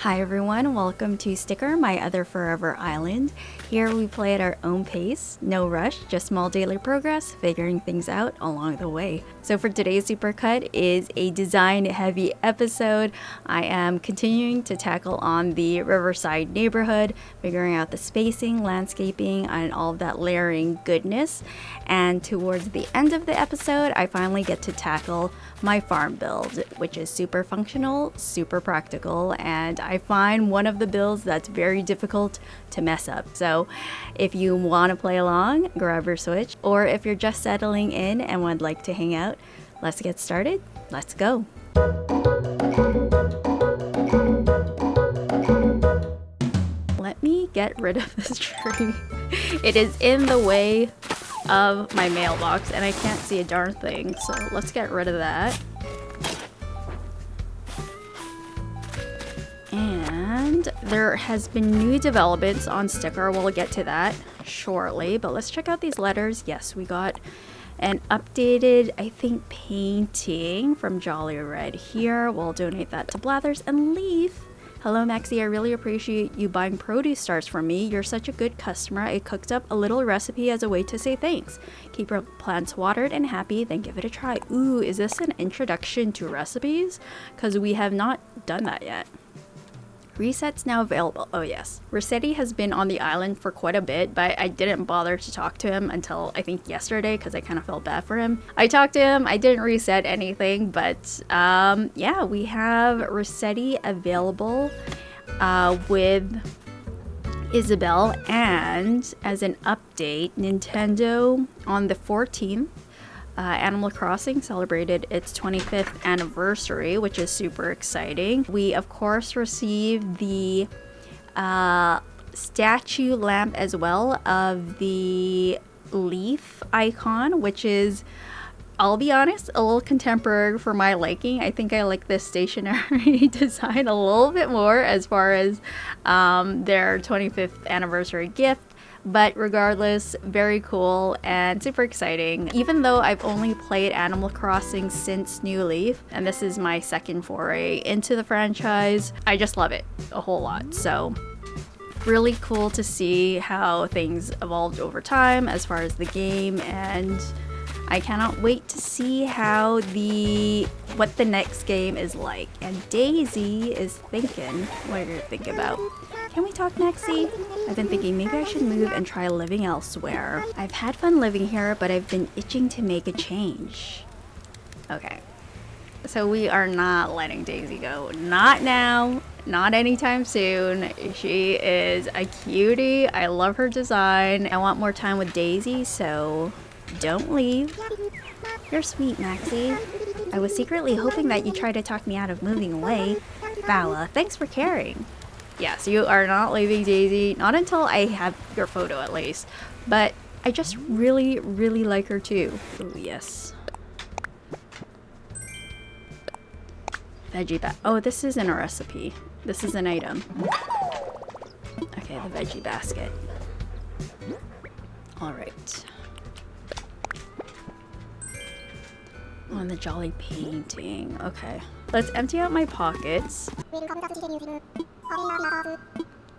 Hi everyone, welcome to Sticker, my other forever island. Here we play at our own pace, no rush, just small daily progress, figuring things out along the way. So for today's supercut is a design heavy episode. I am continuing to tackle on the Riverside neighborhood, figuring out the spacing, landscaping, and all of that layering goodness. And towards the end of the episode, I finally get to tackle my farm build, which is super functional, super practical, and I find one of the builds that's very difficult to mess up. So if you want to play along, grab your Switch, or if you're just settling in and would like to hang out, let's get started. Let's go. Let me get rid of this tree. It is in the way of my mailbox and I can't see a darn thing, so let's get rid of that. And there has been new developments on Sticker. We'll get to that shortly, but let's check out these letters. Yes, we got an updated, I think, painting from Jolly Red here. We'll donate that to Blathers. And Leaf, hello Maxie, I really appreciate you buying produce stars from me. You're such a good customer. I cooked up a little recipe as a way to say thanks. Keep your plants watered and happy, then give it a try. Ooh, is this an introduction to recipes? Because we have not done that yet. Resets now available. Oh yes. Rossetti has been on the island for quite a bit, but I didn't bother to talk to him until I think yesterday because I kind of felt bad for him. I talked to him, I didn't reset anything, but yeah, we have Rossetti available with Isabel, and as an update, Nintendo on the 14th, Animal Crossing celebrated its 25th anniversary, which is super exciting. We, of course, received the statue lamp as well of the leaf icon, which is, I'll be honest, a little contemporary for my liking. I think I like this stationery design a little bit more as far as their 25th anniversary gift. But regardless, very cool and super exciting. Even though I've only played Animal Crossing since New Leaf, and this is my second foray into the franchise, I just love it a whole lot. So really cool to see how things evolved over time as far as the game, and I cannot wait to see how what the next game is like. And Daisy is thinking, what do you think about? Can we talk, Maxie? I've been thinking maybe I should move and try living elsewhere. I've had fun living here, but I've been itching to make a change. Okay. So we are not letting Daisy go. Not now. Not anytime soon. She is a cutie. I love her design. I want more time with Daisy, so don't leave. You're sweet, Maxie. I was secretly hoping that you tried to talk me out of moving away. Vala, thanks for caring. Yes, you are not leaving Daisy, not until I have your photo at least. But I just really, really like her too. Oh, yes. Veggie oh, this isn't a recipe. This is an item. Okay, the veggie basket. All right. On the jolly painting. Okay. Let's empty out my pockets. I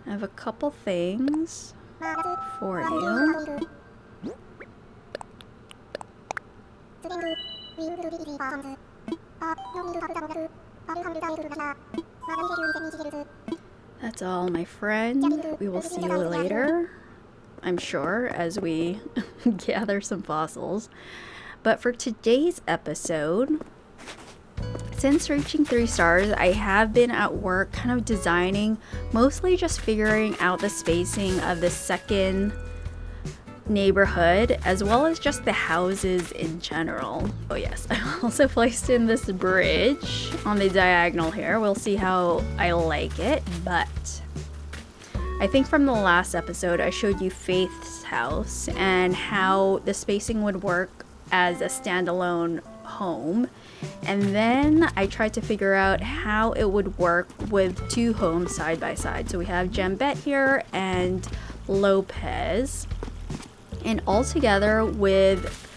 have a couple things for you. That's all, my friend. We will see you later, I'm sure, as we gather some fossils. But for today's episode, since reaching 3 stars, I have been at work kind of designing, mostly just figuring out the spacing of the second neighborhood, as well as just the houses in general. Oh yes, I also placed in this bridge on the diagonal here. We'll see how I like it, but I think from the last episode I showed you Faith's house and how the spacing would work as a standalone home, and then I tried to figure out how it would work with 2 homes side by side. So we have Jambette here and Lopez, and all together with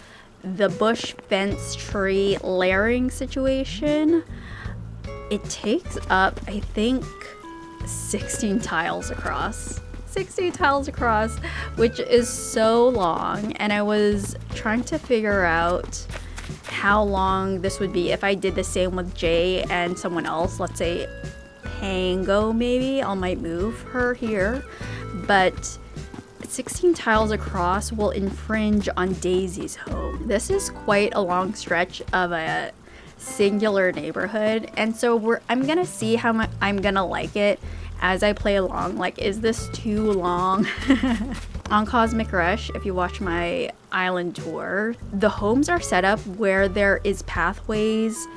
the bush fence tree layering situation, it takes up, I think, 16 tiles across. 16 tiles across, which is so long, and I was trying to figure out how long this would be if I did the same with Jay and someone else. Let's say Pango, maybe I might move her here, but 16 tiles across will infringe on Daisy's home. This is quite a long stretch of a singular neighborhood, and so I'm gonna see how I'm gonna like it as I play along. Like, is this too long? On Cosmic Rush, if you watch my island tour, the homes are set up where there is pathways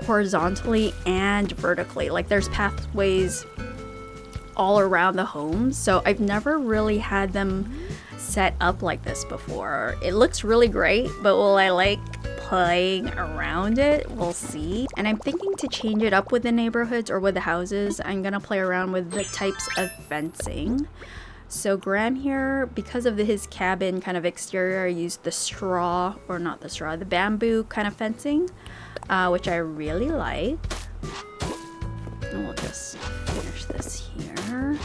horizontally and vertically. Like, there's pathways all around the homes, so I've never really had them set up like this before. It looks really great, but will I like playing around it? We'll see. And I'm thinking to change it up with the neighborhoods or with the houses. I'm gonna play around with the types of fencing. So Graham here, because of his cabin kind of exterior, I used the straw, or not the straw, the bamboo kind of fencing, which I really like. And we'll just finish this here.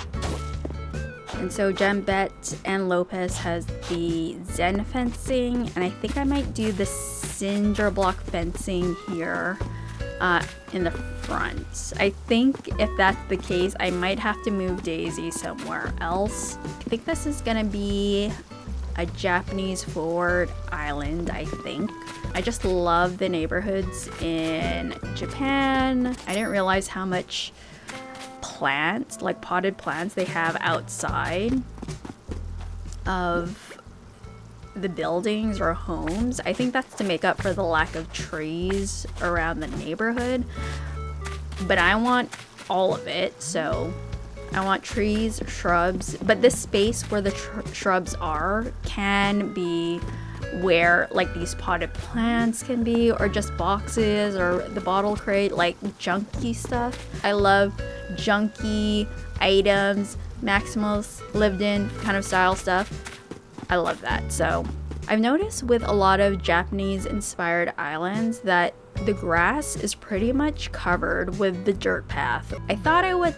And so Jambette and Lopez has the Zen fencing, and I think I might do the cinder block fencing here in the front. I think if that's the case, I might have to move Daisy somewhere else. I think this is gonna be a Japanese forward island, I think. I just love the neighborhoods in Japan. I didn't realize how much plants, like potted plants, they have outside of the buildings or homes. I think that's to make up for the lack of trees around the neighborhood, but I want all of it. So I want trees, shrubs, but this space where the shrubs are can be where like these potted plants can be, or just boxes or the bottle crate, like junky stuff. I love junky items, Maximus lived in kind of style stuff. I love that. So I've noticed with a lot of Japanese inspired islands that the grass is pretty much covered with the dirt path. I thought I would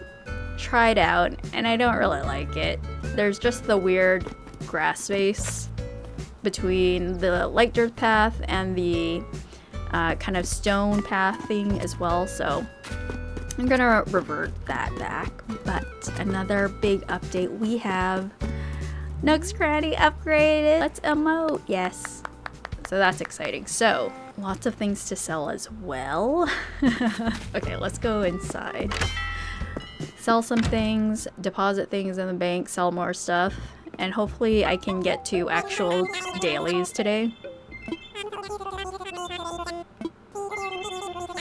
try it out, and I don't really like it. There's just the weird grass space between the light dirt path and the kind of stone pathing as well, so I'm gonna revert that back. But another big update, we have Nook's Cranny upgraded. Let's emote, yes. So that's exciting. So lots of things to sell as well. Okay, let's go inside. Sell some things, deposit things in the bank, sell more stuff, and hopefully I can get to actual dailies today.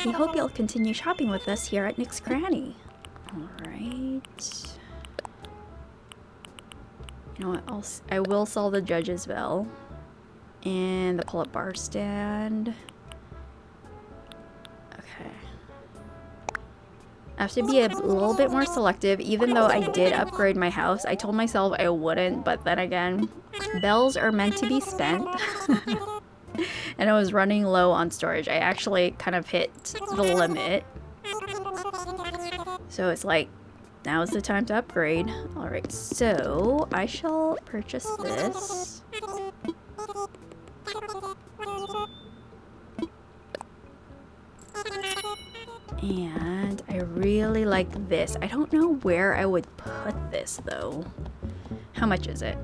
We hope you'll continue shopping with us here at Nick's Cranny. Alright. You know what, I will sell the judge's bell. And the pull-up bar stand. Okay. I have to be a little bit more selective, even though I did upgrade my house. I told myself I wouldn't, but then again, bells are meant to be spent. And I was running low on storage. I actually kind of hit the limit. So it's like, now's the time to upgrade. Alright, so I shall purchase this. And I really like this. I don't know where I would put this though. How much is it?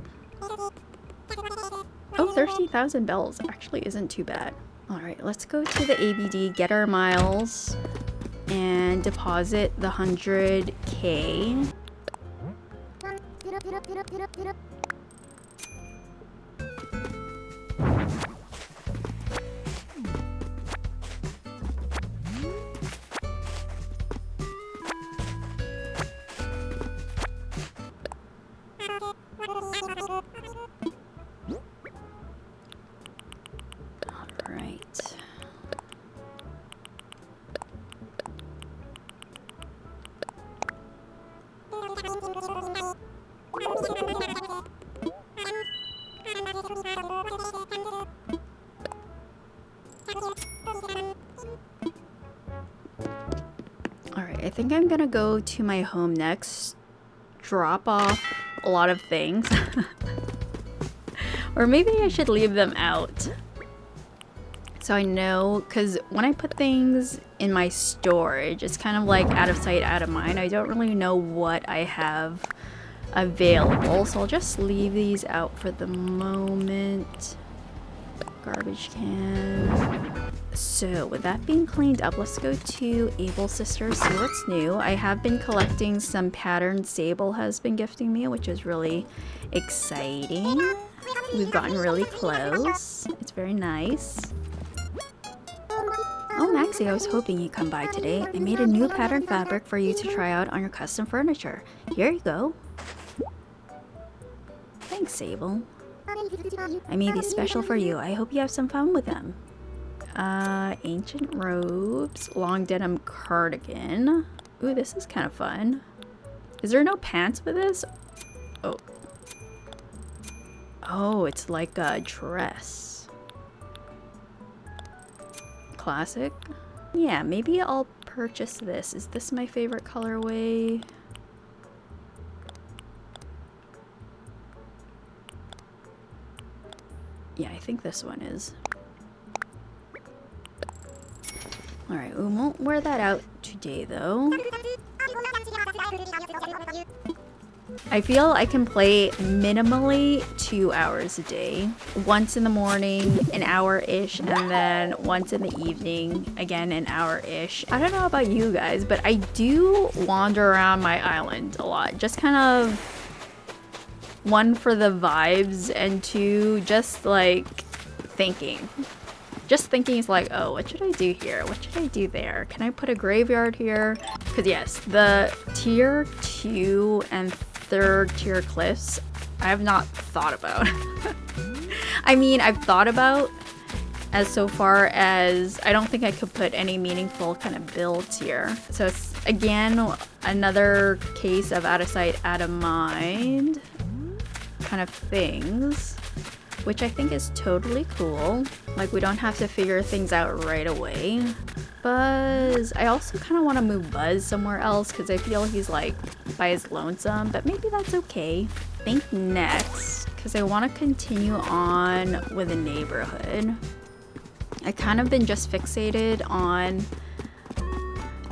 Oh, 13,000 bells actually isn't too bad. Alright, let's go to the ABD, get our miles, and deposit the 100K. think I'm gonna go to my home next, drop off a lot of things. Or maybe I should leave them out. So I know, because when I put things in my storage, it's kind of like out of sight, out of mind. I don't really know what I have available, so I'll just leave these out for the moment. Garbage can. So with that being cleaned up, let's go to Able Sisters, see what's new. I have been collecting some patterns Sable has been gifting me, which is really exciting. We've gotten really close. It's very nice. Oh, Maxie, I was hoping you'd come by today. I made a new pattern fabric for you to try out on your custom furniture. Here you go. Thanks, Sable. I made these special for you. I hope you have some fun with them. Ancient robes, long denim cardigan. Ooh, this is kind of fun. Is there no pants with this? Oh. Oh, it's like a dress. Classic. Yeah, maybe I'll purchase this. Is this my favorite colorway? Yeah, I think this one is. Alright, we won't wear that out today though. I feel I can play minimally 2 hours a day. Once in the morning, an hour-ish, and then once in the evening, again an hour-ish. I don't know about you guys, but I do wander around my island a lot. Just kind of, one, for the vibes, and two, just like thinking. Just thinking is like, oh, what should I do here? What should I do there? Can I put a graveyard here? Because yes, the tier 2 and 3rd tier cliffs, I have not thought about. I mean, I've thought about as so far as I don't think I could put any meaningful kind of builds here. So it's, again, another case of out of sight, out of mind kind of things, which I think is totally cool. Like, we don't have to figure things out right away. Buzz, I also kind of want to move Buzz somewhere else because I feel he's like by his lonesome, but maybe that's okay. I think next, because I want to continue on with the neighborhood. I kind of been just fixated on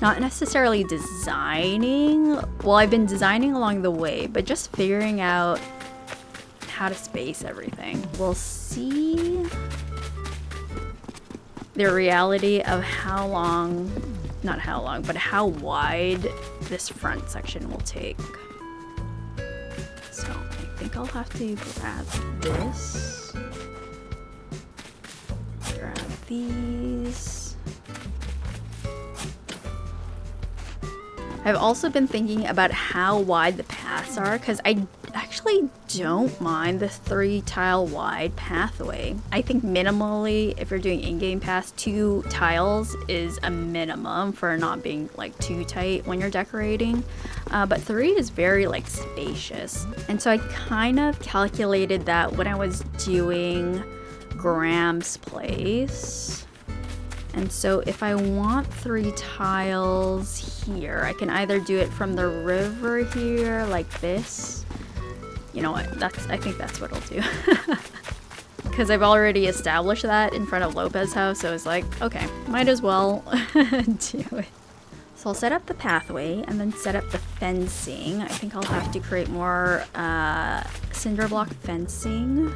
not necessarily designing. Well, I've been designing along the way, but just figuring out how to space everything. We'll see the reality of how long, not how long, but how wide this front section will take. So I think I'll have to grab this, grab these. I've also been thinking about how wide the paths are, because I actually don't mind the 3 tile wide pathway. I think minimally, if you're doing in-game paths, 2 tiles is a minimum for not being like too tight when you're decorating. But 3 is very like spacious. And so I kind of calculated that when I was doing Graham's place. And so if I want 3 tiles here, I can either do it from the river here like this. You know what, I think that's what I'll do. Because I've already established that in front of Lopez's house, so it's like, okay, might as well do it. So I'll set up the pathway and then set up the fencing. I think I'll have to create more cinder block fencing.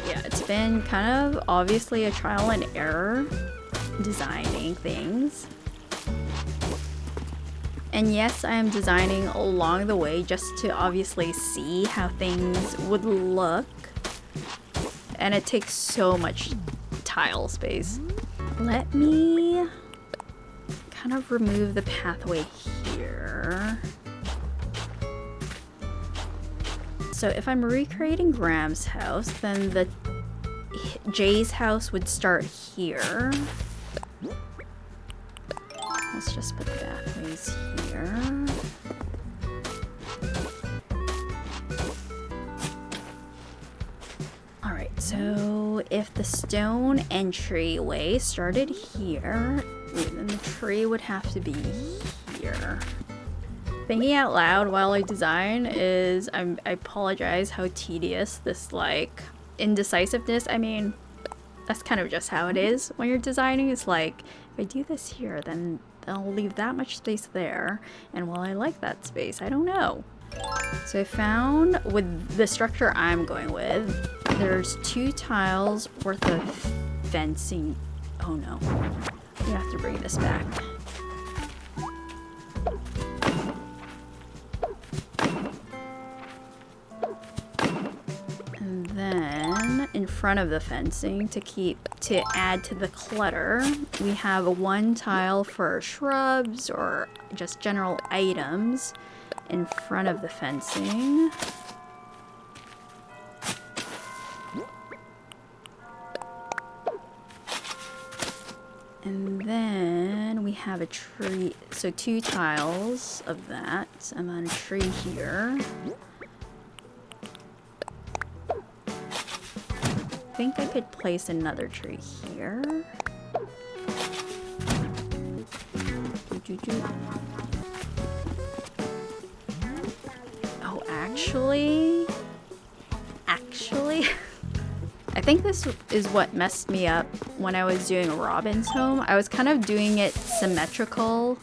Yeah, it's been kind of obviously a trial and error designing things. And yes, I am designing along the way just to obviously see how things would look. And it takes so much tile space. Let me kind of remove the pathway here. So if I'm recreating Graham's house, then the Jay's house would start here. Let's just put the pathways here. Alright, So if the stone entryway started here, then the tree would have to be here. Thinking out loud while I design is, I apologize how tedious this like indecisiveness. I mean, that's kind of just how it is when you're designing. It's like, if I do this here, then I'll leave that much space there. And while I like that space, I don't know. So I found with the structure I'm going with, there's 2 tiles worth of fencing. Oh no, we have to bring this back. And then in front of the fencing, to add to the clutter, we have 1 tile for shrubs or just general items in front of the fencing. And then we have a tree, so 2 tiles of that, and then a tree here. I think I could place another tree here. Oh, actually, I think this is what messed me up when I was doing Robin's home. I was kind of doing it symmetrical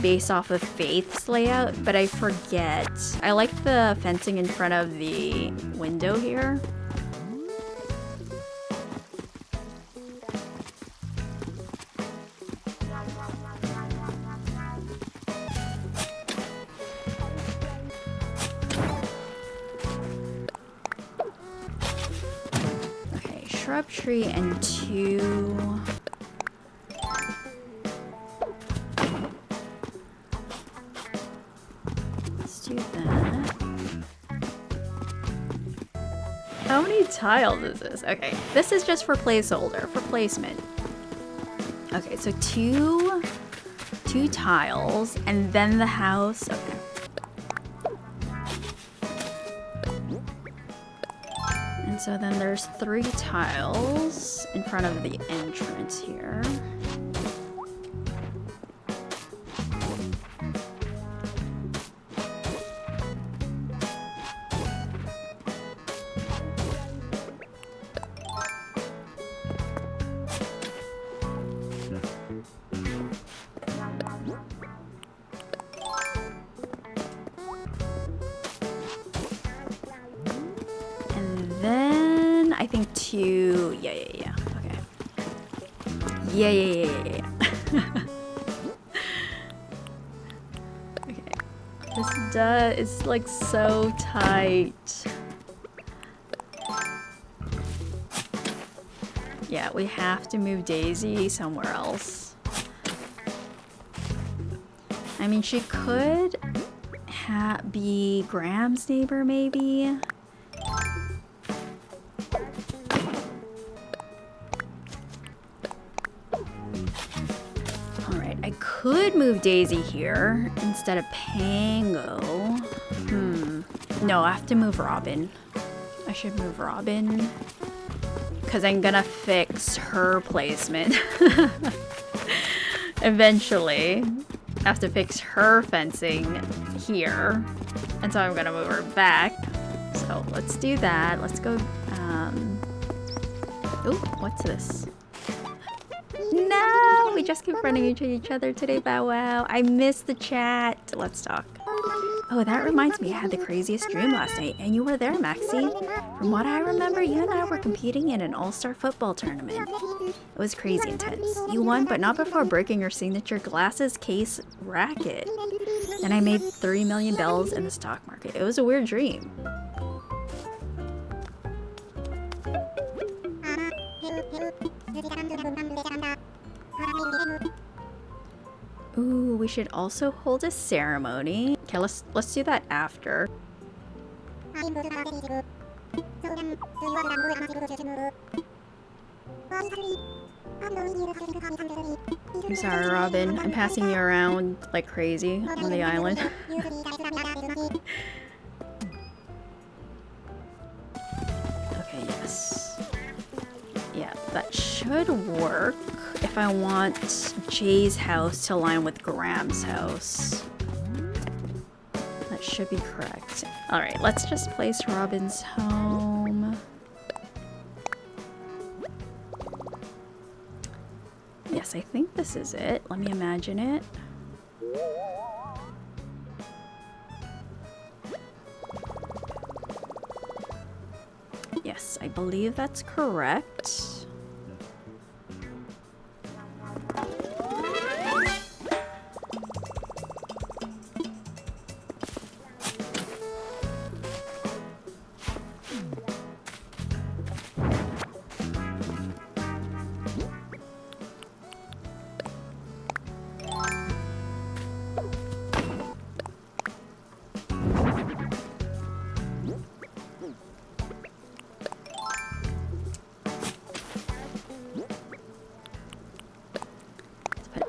based off of Faith's layout, but I forget. I like the fencing in front of the window here. Shrub tree and 2. Let's do that. How many tiles is this? Okay, this is just for placeholder, for placement. Okay, so two tiles and then the house. Okay. So then there's 3 tiles in front of the entrance here. Then I think 2. Yeah. Okay. Yeah. Okay. It's like so tight. Yeah, we have to move Daisy somewhere else. I mean, she could be Graham's neighbor, maybe. Could move Daisy here instead of Pango. No, I have to move Robin. I should move Robin because I'm gonna fix her placement. Eventually, I have to fix her fencing here, and so I'm gonna move her back. So let's do that. Let's go. Oh, what's this? No, we just keep running into each other today, Bow Wow. I missed the chat. Let's talk. Oh, that reminds me, I had the craziest dream last night, and you were there, Maxie. From what I remember, you and I were competing in an all-star football tournament. It was crazy intense. You won, but not before breaking your signature glasses case racket. Then I made 3 million bells in the stock market. It was a weird dream. Ooh, we should also hold a ceremony. Okay, let's do that after. I'm sorry, Robin. I'm passing you around like crazy on the island. Okay, yes. should work if I want Jay's house to align with Graham's house. That should be correct. All right, let's just place Robin's home. Yes, I think this is it. Let me imagine it. Yes, I believe that's correct.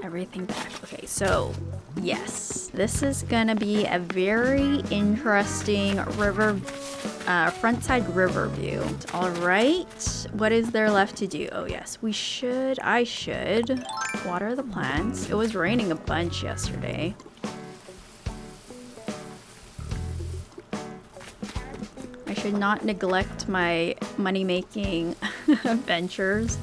Everything back. Okay, so yes, this is gonna be a very interesting river, frontside river view. All right, what is there left to do? Oh yes, I should water the plants. It was raining a bunch yesterday. I should not neglect my money-making ventures.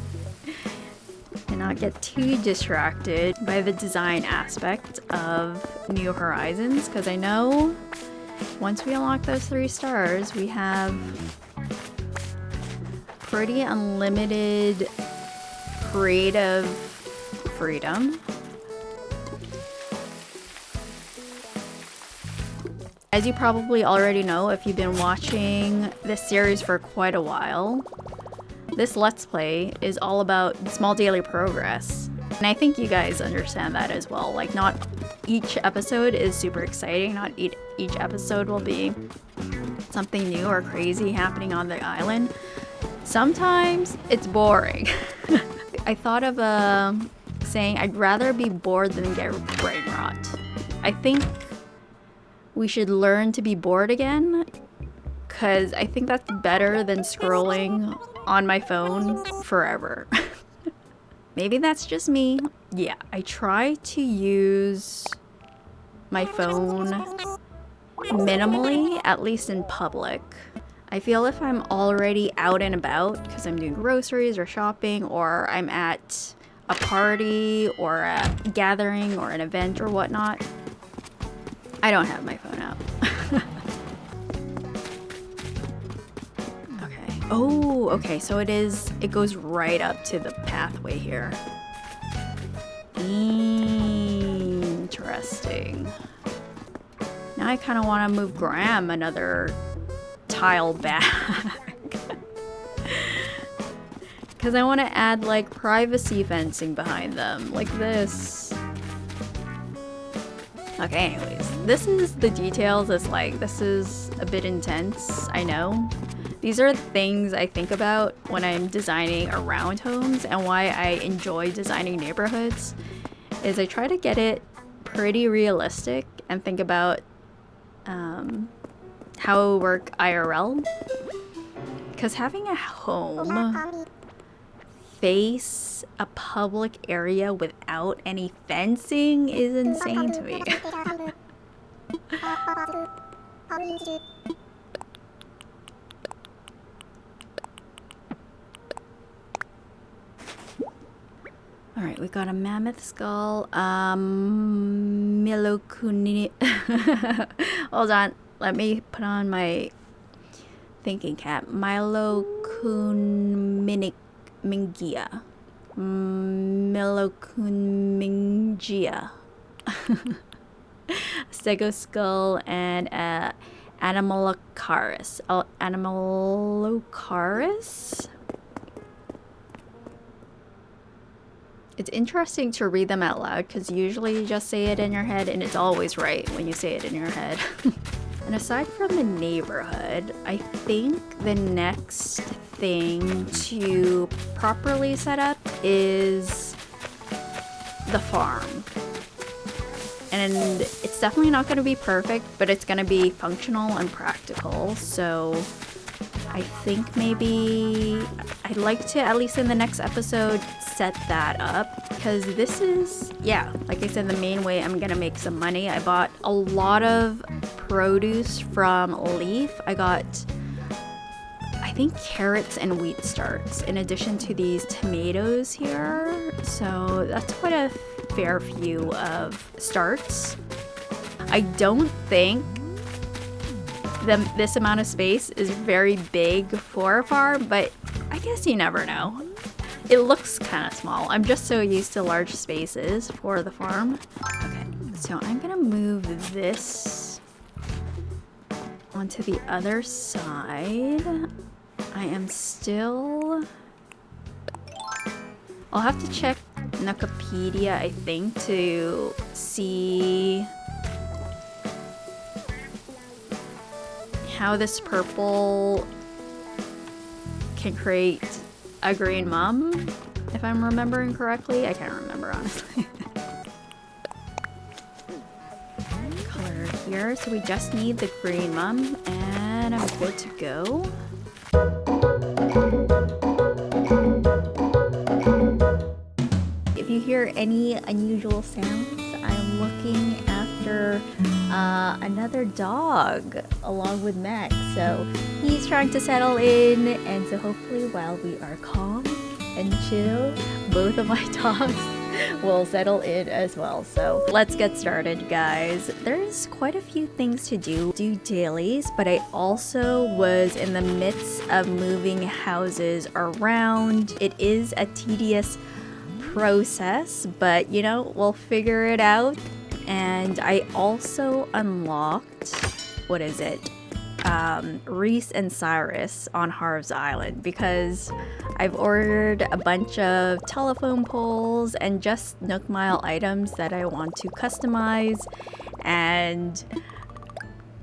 Not get too distracted by the design aspect of New Horizons, because I know once we unlock those 3 stars, we have pretty unlimited creative freedom. As you probably already know if you've been watching this series for quite a while, this Let's Play is all about small daily progress. And I think you guys understand that as well. Like, not each episode is super exciting. Not each episode will be something new or crazy happening on the island. Sometimes it's boring. I thought of saying I'd rather be bored than get brain rot. I think we should learn to be bored again, because I think that's better than scrolling on my phone forever. Maybe that's just me. Yeah, I try to use my phone minimally, at least in public. I feel if I'm already out and about because I'm doing groceries or shopping, or I'm at a party or a gathering or an event or whatnot, I don't have my phone out. Oh, okay, so it goes right up to the pathway here. Interesting. Now I kind of want to move Graham another tile back. Because I want to add, like, privacy fencing behind them, like this. Okay, anyways, this is the details. It's like, this is a bit intense, I know. These are things I think about when I'm designing around homes, and why I enjoy designing neighborhoods is I try to get it pretty realistic and think about how it will work IRL. Because having a home face a public area without any fencing is insane to me. Alright, we got a mammoth skull, Milokuni. Hold on, let me put on my thinking cap. Milokunimingia. Milokunimingia. Stego skull and Animalocaris. Animalocaris? It's interesting to read them out loud, because usually you just say it in your head and it's always right when you say it in your head. And aside from the neighborhood, I think the next thing to properly set up is the farm. And it's definitely not going to be perfect, but it's going to be functional and practical. So I think maybe I'd like to, at least in the next episode, set that up, because this is, yeah, like I said, the main way I'm gonna make some money. I bought a lot of produce from Leaf. I got, I think, carrots and wheat starts in addition to these tomatoes here, so that's quite a fair few of starts. I don't think this amount of space is very big for a farm, but I guess you never know. It looks kind of small. I'm just so used to large spaces for the farm. Okay, so I'm gonna move this onto the other side. I am still... I'll have to check Wikipedia, I think, to see how this purple can create a green mum, if I'm remembering correctly. I can't remember, honestly. Color here, so we just need the green mum, and I'm good to go. If you hear any unusual sounds, I'm looking after another dog along with Max. So he's trying to settle in, and so hopefully while we are calm and chill, both of my dogs will settle in as well. So let's get started, guys. There's quite a few things to do dailies, but I also was in the midst of moving houses around. It is a tedious process, but you know, we'll figure it out. And I also unlocked, what is it? Reese and Cyrus on Harv's Island, because I've ordered a bunch of telephone poles and just Nook Mile items that I want to customize, and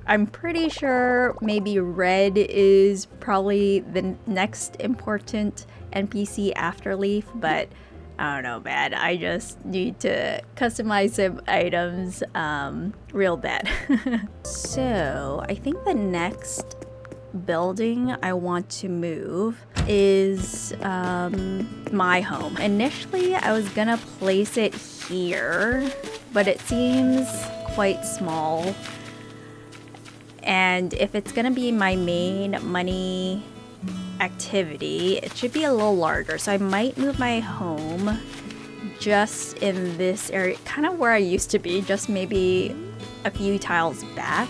I'm pretty sure maybe Red is probably the next important NPC after Leaf, but I don't know, man. I just need to customize some items real bad. So I think the next building I want to move is my home. Initially, I was gonna place it here, but it seems quite small. And if it's gonna be my main money activity, it should be a little larger, so I might move my home just in this area, kind of where I used to be, just maybe a few tiles back,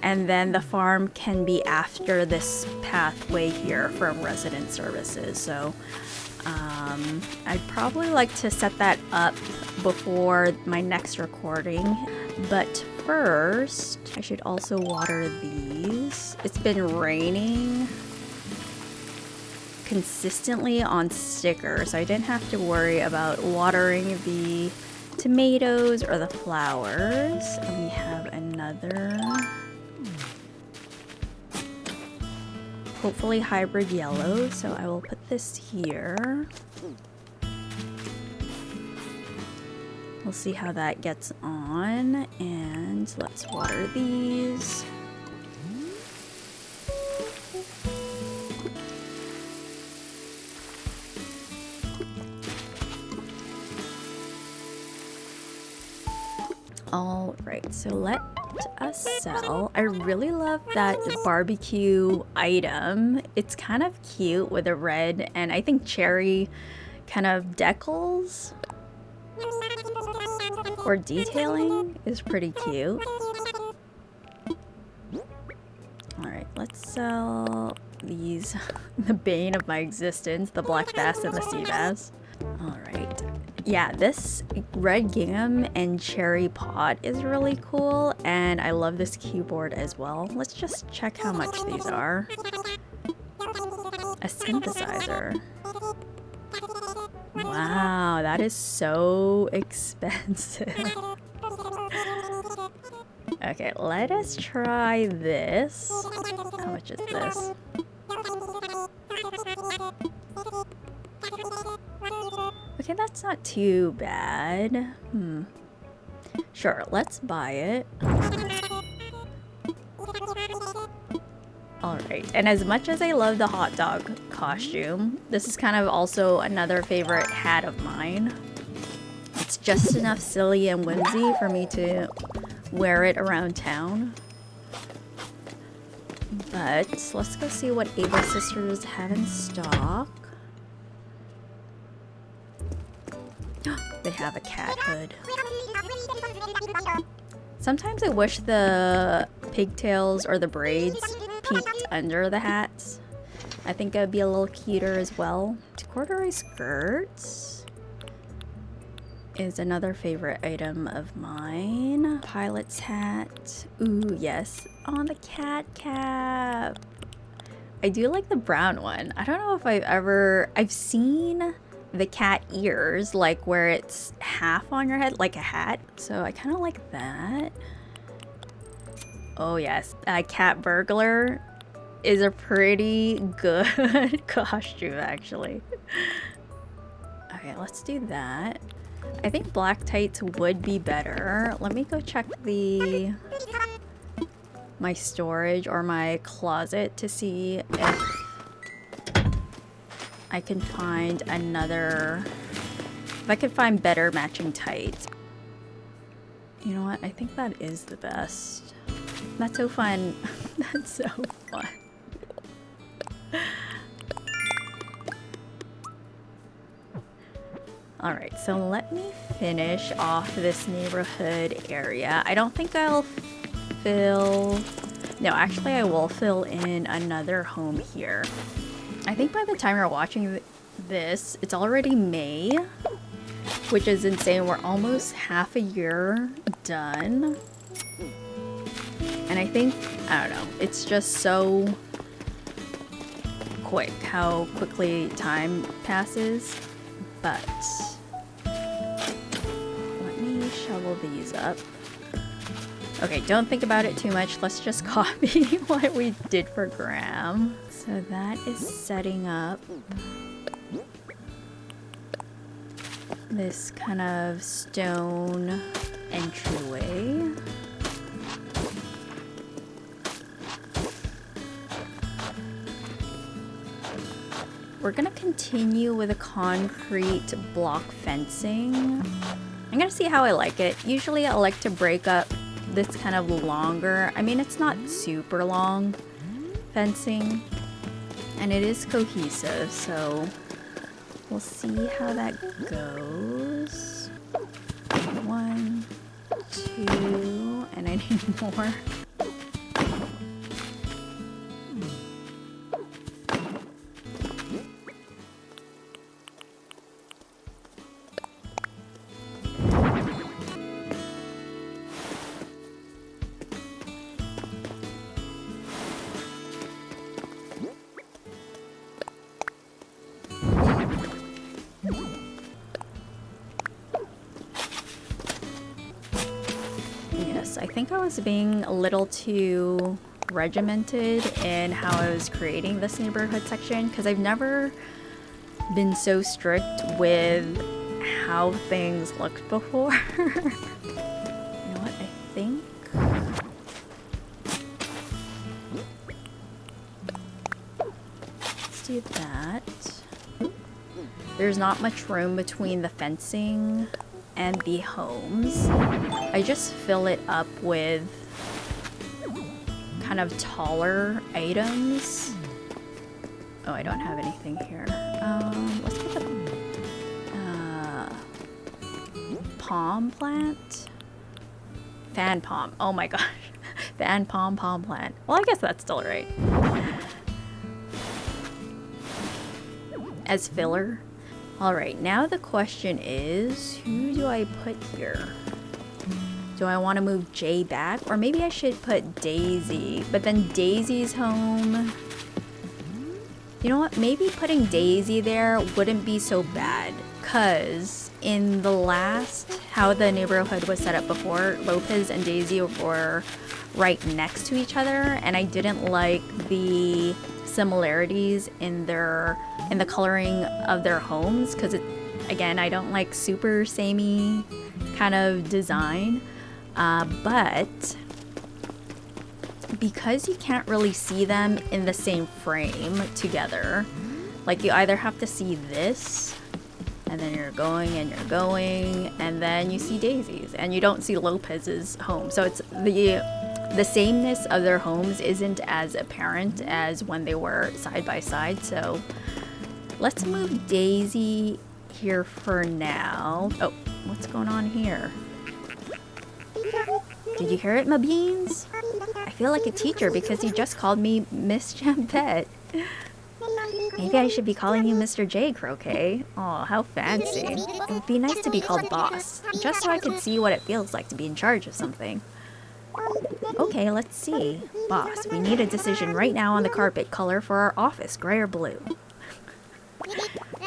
and then the farm can be after this pathway here from resident services. So I'd probably like to set that up before my next recording, but first I should also water these. It's been raining consistently on stickers, so I didn't have to worry about watering the tomatoes or the flowers. And we have another, hopefully hybrid yellow, so I will put this here. We'll see how that gets on, and let's water these. All right, so let us sell. I really love that barbecue item. It's kind of cute with a red and I think cherry kind of decals or detailing is pretty cute. All right, let's sell these, the bane of my existence, the black bass and the sea bass. All right. Yeah, this red gingham and cherry pot is really cool, and I love this keyboard as well. Let's just check how much these are. A synthesizer. Wow, that is so expensive. Okay, let us try this. How much is this? Okay, that's not too bad. Sure, let's buy it. Alright, and as much as I love the hot dog costume, this is kind of also another favorite hat of mine. It's just enough silly and whimsy for me to wear it around town. But let's go see what Ava Sisters have in stock. They have a cat hood. Sometimes I wish the pigtails or the braids peeked under the hats. I think it would be a little cuter as well. Corduroy skirts is another favorite item of mine. Pilot's hat. Ooh, yes. On the cat cap. I do like the brown one. I don't know if I've seen the cat ears, like where it's half on your head, like a hat. So I kind of like that. Oh yes, cat burglar is a pretty good costume actually. Okay, let's do that. I think black tights would be better. Let me go check my storage or my closet to see if I can find if I could find better matching tights. You know what? I think that is the best. That's so fun. That's so fun. Alright, so let me finish off this neighborhood area. I don't think I'll fill... No, actually I will fill in another home here. I think by the time you're watching this, it's already May, which is insane. We're almost half a year done. And I think, I don't know, it's just so quick how quickly time passes. But let me shovel these up. Okay, don't think about it too much. Let's just copy what we did for Graham. So that is setting up this kind of stone entryway. We're gonna continue with a concrete block fencing. I'm gonna see how I like it. Usually I like to break up this kind of longer, I mean it's not super long fencing, and it is cohesive, so we'll see how that goes. 1, 2, and I need more. I think I was being a little too regimented in how I was creating this neighborhood section, because I've never been so strict with how things looked before. You know what, I think let's do that. There's not much room between the fencing and the homes. I just fill it up with kind of taller items. Oh, I don't have anything here. Let's put the palm plant? Fan palm. Oh my gosh. Fan palm plant. Well, I guess that's still right. As filler. Alright, now the question is, who do I put here? Do I want to move Jay back? Or maybe I should put Daisy, but then Daisy's home. You know what? Maybe putting Daisy there wouldn't be so bad, because in the last, how the neighborhood was set up before, Lopez and Daisy were right next to each other, and I didn't like the similarities in the coloring of their homes, because again, I don't like super samey kind of design, but because you can't really see them in the same frame together, like you either have to see this, and then you're going and you're going, and then you see Daisy's, and you don't see Lopez's home. So it's the sameness of their homes isn't as apparent as when they were side by side. So let's move Daisy here for now. Oh, what's going on here? Did you hear it, my beans? I feel like a teacher because you just called me Miss Champette. Maybe I should be calling you Mr. J, Croquet. Oh, how fancy. It would be nice to be called boss, just so I could see what it feels like to be in charge of something. Okay, let's see. Boss, we need a decision right now on the carpet color for our office, gray or blue.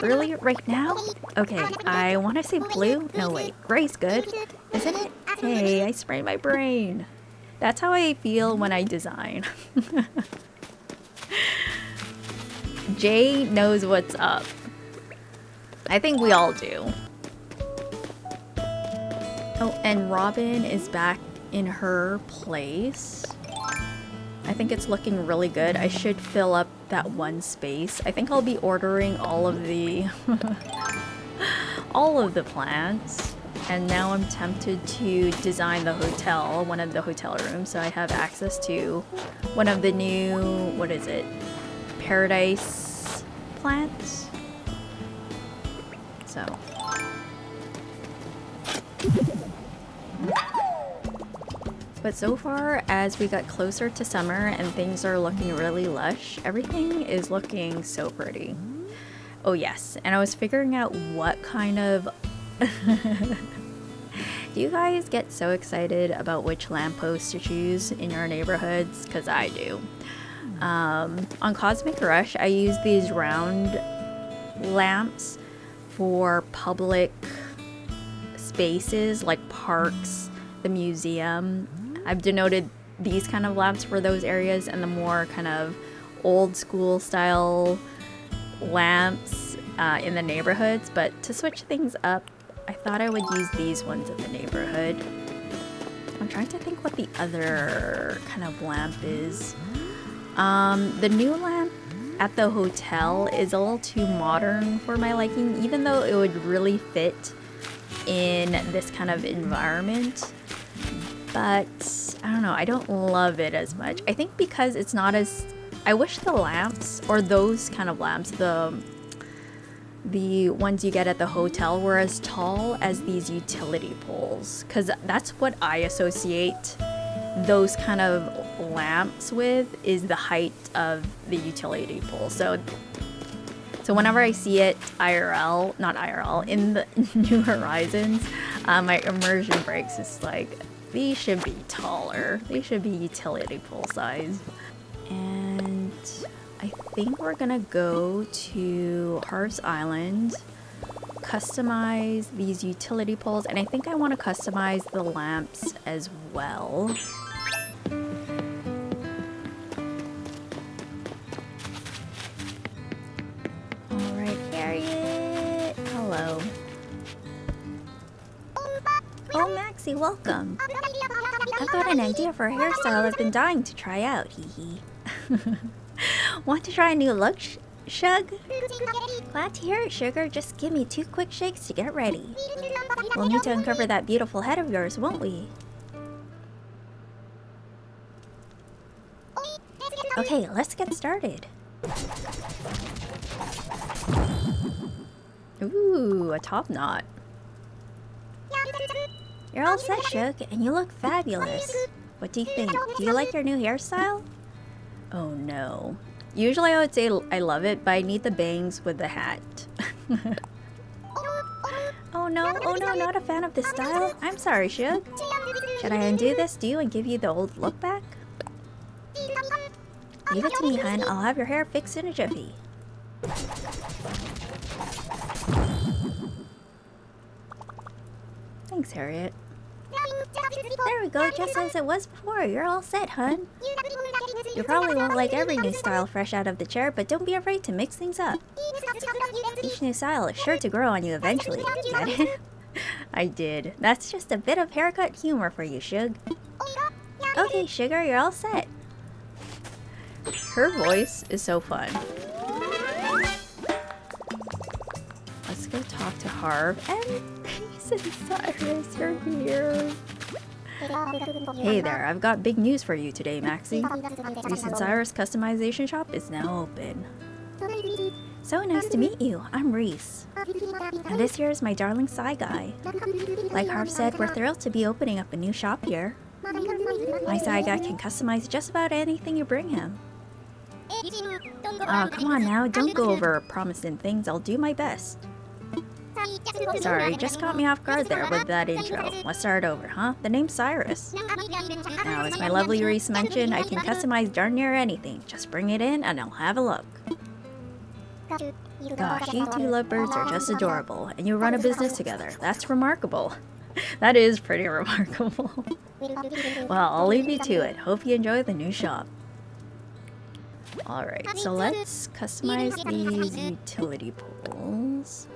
Really? Right now? Okay, I want to say blue. No, wait. Gray's good. Isn't it? Hey, I sprained my brain. That's how I feel when I design. Jay knows what's up. I think we all do. Oh, and Robin is back in her place. I think it's looking really good. I should fill up that one space. I think I'll be ordering all of the all of the plants. And now I'm tempted to design the hotel, one of the hotel rooms, so I have access to one of the new, what is it? Paradise plants. So but so far, as we got closer to summer and things are looking really lush, everything is looking so pretty. Oh yes, and I was figuring out what kind of do you guys get so excited about which lamppost to choose in your neighborhoods? Because I do. On Cosmic Rush, I use these round lamps for public spaces like parks, the museum. I've denoted these kind of lamps for those areas, and the more kind of old school style lamps in the neighborhoods. But to switch things up, I thought I would use these ones in the neighborhood. I'm trying to think what the other kind of lamp is. The new lamp at the hotel is a little too modern for my liking, even though it would really fit in this kind of environment. But I don't know, I don't love it as much. I think because it's not as... I wish the lamps, or those kind of lamps, the ones you get at the hotel, were as tall as these utility poles, because that's what I associate those kind of lamps with, is the height of the utility pole. So whenever I see it IRL, not IRL, in the New Horizons, my immersion breaks. It's like, these should be taller. They should be utility pole size. And I think we're gonna go to Harv's Island, customize these utility poles, and I think I want to customize the lamps as well. Alright, Harriet! Hello. Oh, Maxie, welcome! I've got an idea for a hairstyle I've been dying to try out, hee hee. Want to try a new look, Shug? Glad to hear it, Sugar. Just give me 2 quick shakes to get ready. We'll need to uncover that beautiful head of yours, won't we? Okay, let's get started. Ooh, a top knot. You're all set, Shug, and you look fabulous. What do you think? Do you like your new hairstyle? Oh no. Usually I would say I love it, but I need the bangs with the hat. Oh no, not a fan of this style. I'm sorry, Shug. Should I undo this, and give you the old look back? Leave it to me, hun. I'll have your hair fixed in a jiffy. Thanks, Harriet. There we go, just as it was before. You're all set, hun. You probably won't like every new style fresh out of the chair, but don't be afraid to mix things up. Each new style is sure to grow on you eventually. Get it? I did. That's just a bit of haircut humor for you, Shug. Okay, Sugar, you're all set. her voice is so fun. Let's go talk to Harv and Reese and Cyrus. You're here. Hey there, I've got big news for you today, Maxie. Reese and Cyrus customization shop is now open. So nice to meet you. I'm Reese. And this here is my darling Psy Guy. Like Harv said, we're thrilled to be opening up a new shop here. My Psy Guy can customize just about anything you bring him. Oh, come on now, don't go over promising things. I'll do my best. Sorry, just caught me off guard there with that intro. Let's start over, huh? The name's Cyrus. Now, as my lovely Reese mentioned, I can customize darn near anything. Just bring it in and I'll have a look. Gosh, you two lovebirds are just adorable, and you run a business together. That's remarkable. That is pretty remarkable. Well, I'll leave you to it. Hope you enjoy the new shop. Alright, so let's customize these utility poles.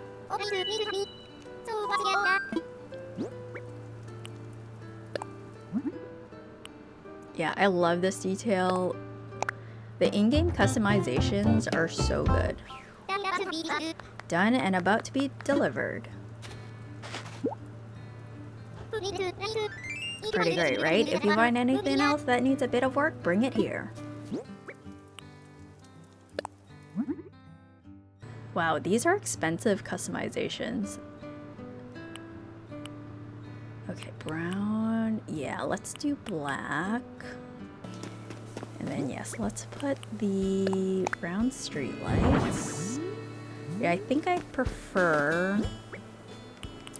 Yeah, I love this detail. The in-game customizations are so good. Done and about to be delivered. Pretty great, right? If you find anything else that needs a bit of work, bring it here. Wow, these are expensive customizations. Okay, brown. Yeah, let's do black. And then yes, let's put the brown street lights. Yeah, I think I prefer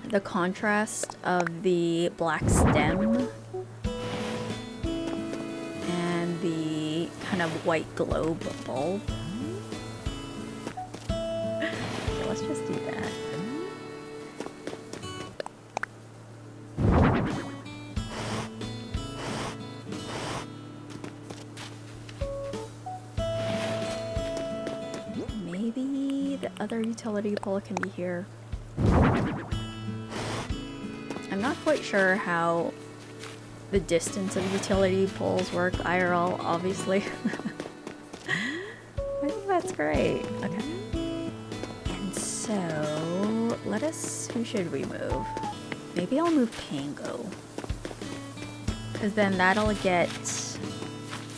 the contrast of the black stem and the kind of white globe bulb. Okay, let's just do that. Maybe the other utility pole can be here. I'm not quite sure how the distance of utility poles work IRL, obviously. I think that's great. Okay. And so, who should we move? Maybe I'll move Pango. Because then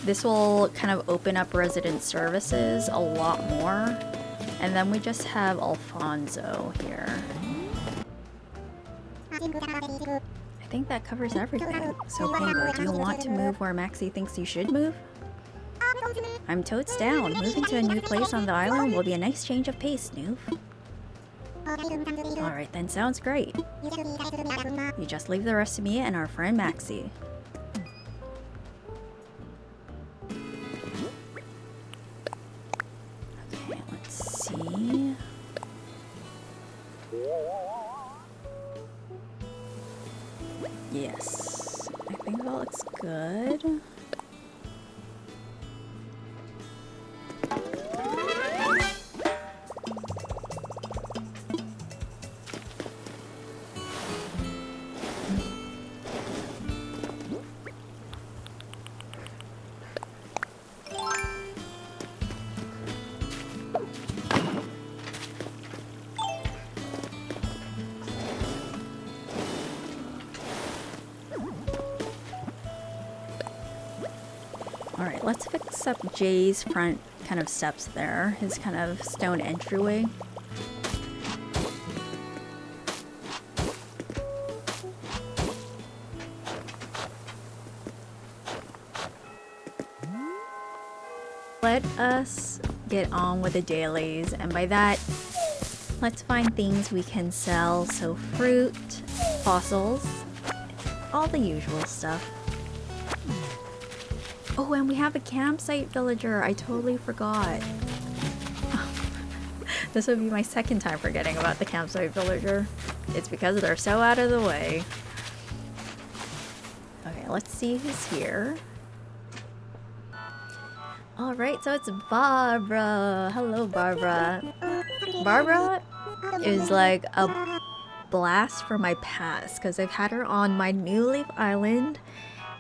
this will kind of open up resident services a lot more. And then we just have Alfonso here. I think that covers everything. So Pango, do you want to move where Maxie thinks you should move? I'm totes down. Moving to a new place on the island will be a nice change of pace, Noof. Alright then, sounds great. You just leave the rest to me and our friend Maxie. Okay, let's see. Yes, I think that looks good. Alright, let's fix up Jay's front kind of steps there, his kind of stone entryway. Let us get on with the dailies, and by that, let's find things we can sell. So fruit, fossils, all the usual stuff. Oh, and we have a campsite villager. I totally forgot. This would be my second time forgetting about the campsite villager. It's because they're so out of the way. Okay, let's see who's here. Alright, so it's Barbara. Hello, Barbara. Barbara is like a blast from my past because I've had her on my New Leaf Island.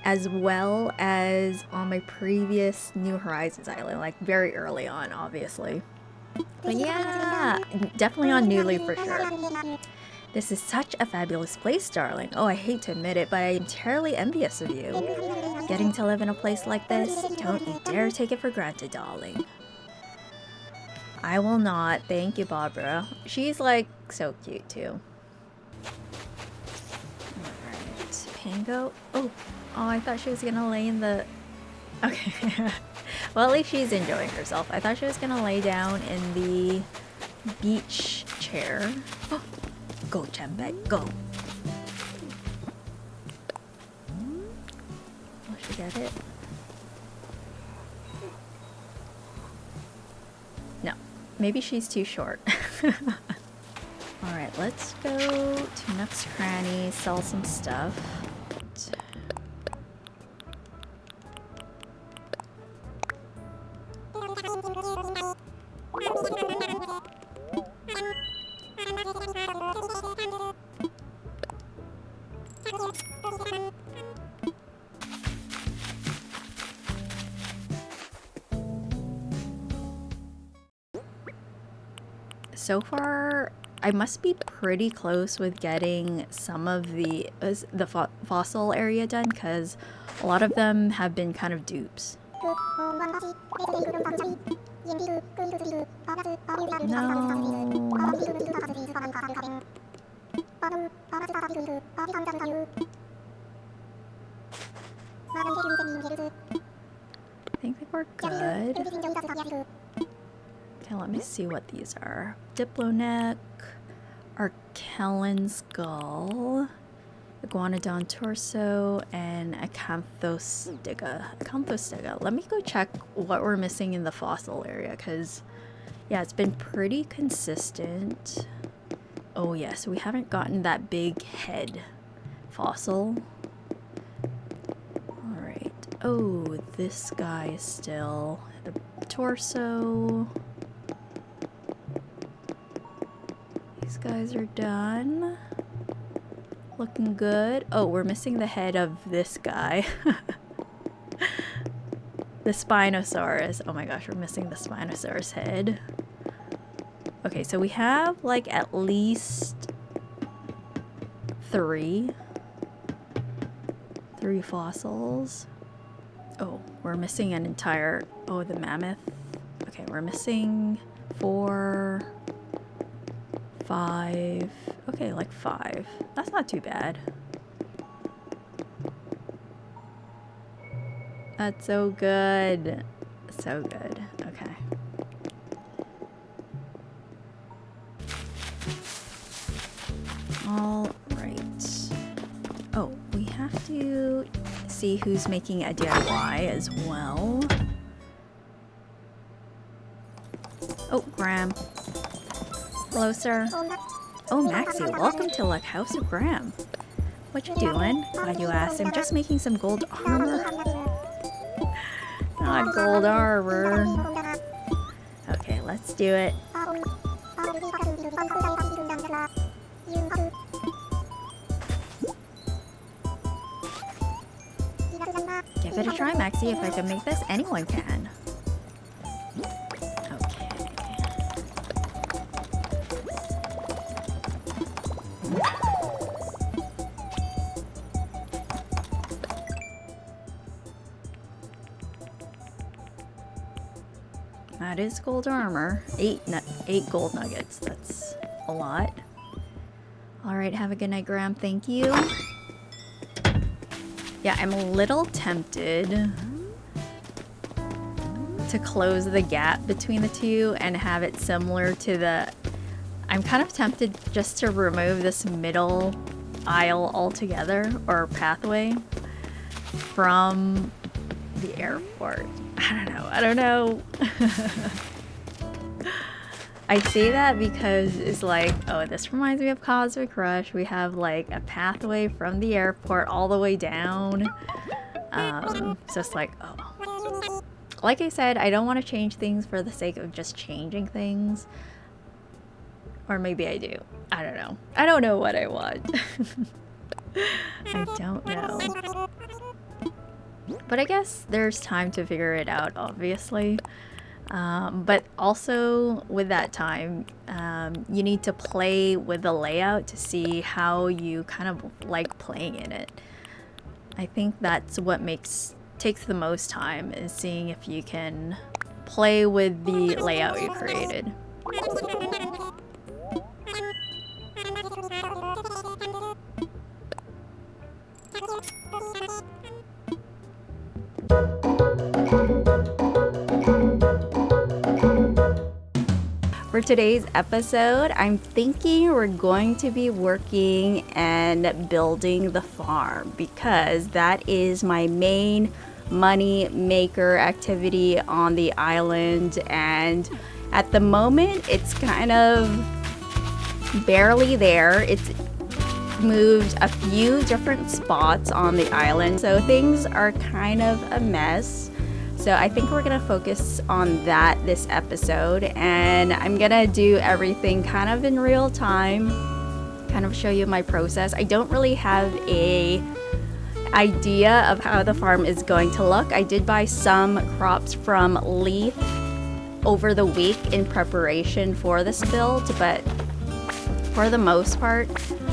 as well as on my previous New Horizons island, like very early on, obviously. But yeah, definitely on New Leaf for sure. This is such a fabulous place, darling. Oh, I hate to admit it, but I am terribly envious of you. Getting to live in a place like this, don't you dare take it for granted, darling. I will not. Thank you, Barbara. She's like so cute too. Alright, Pango. Oh, I thought she was gonna lay in the... Okay. Well, at least she's enjoying herself. I thought she was gonna lay down in the beach chair. Oh, go, Chembet, go. Will she get it? No. Maybe she's too short. Alright, let's go to Nook's Cranny, sell some stuff. So far, I must be pretty close with getting some of the fossil area done, because a lot of them have been kind of dupes. I think we're good. Okay, let me see what these are. Diploneck, Arkellan Skull, Iguanodon Torso, and Acanthostega. Let me go check what we're missing in the fossil area, because, yeah, it's been pretty consistent. Oh, yeah, so we haven't gotten that big head fossil. Alright. Oh, this guy is still the torso. These guys are done. Looking good. Oh, we're missing the head of this guy. The Spinosaurus. Oh my gosh, we're missing the Spinosaurus head. Okay, so we have like at least three fossils. Oh, we're missing an entire... Oh, the mammoth. Okay, we're missing 4... 5. Okay, like 5. That's not too bad. That's so good. So good. Okay. All right. Oh, we have to see who's making a DIY as well. Oh, Graham. Hello, sir. Oh, Maxie, welcome to Luck House of Graham. What you doing? Glad you asked. I'm just making some gold armor. Not gold armor. Okay, let's do it. Give it a try, Maxie. If I can make this, anyone can. That is gold armor. 8 gold nuggets. That's a lot. Alright, have a good night, Graham. Thank you. Yeah, I'm a little tempted to close the gap between the two and have it similar to the... I'm kind of tempted just to remove this middle aisle altogether, or pathway, from the airport. I don't know. I say that because it's like, oh, this reminds me of Cosmic Rush. We have like a pathway from the airport all the way down. So it's like, oh. Like I said, I don't want to change things for the sake of just changing things. Or maybe I do. I don't know. I don't know what I want. I don't know. But I guess there's time to figure it out, obviously. But also with that time, you need to play with the layout to see how you kind of like playing in it. I think that's what takes the most time, is seeing if you can play with the layout you created. For today's episode, I'm thinking we're going to be working and building the farm, because that is my main money maker activity on the island, and at the moment it's kind of barely there. It's moved a few different spots on the island, so things are kind of a mess. So I think we're gonna focus on that this episode, and I'm gonna do everything kind of in real time, kind of show you my process. I don't really have a idea of how the farm is going to look. I did buy some crops from Leaf over the week in preparation for this build, but for the most part,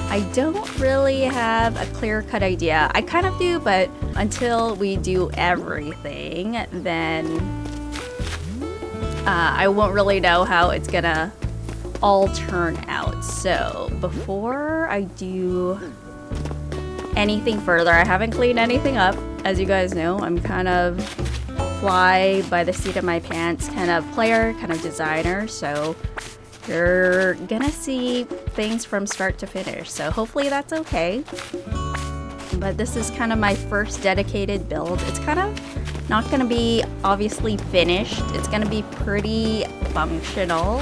I don't really have a clear-cut idea. I kind of do, but until we do everything, then I won't really know how it's gonna all turn out. So before I do anything further, I haven't cleaned anything up. As you guys know, I'm kind of fly by the seat of my pants kind of player, kind of designer, so you're gonna see things from start to finish, so hopefully that's okay. But this is kind of my first dedicated build. It's kind of not gonna be obviously finished. It's gonna be pretty functional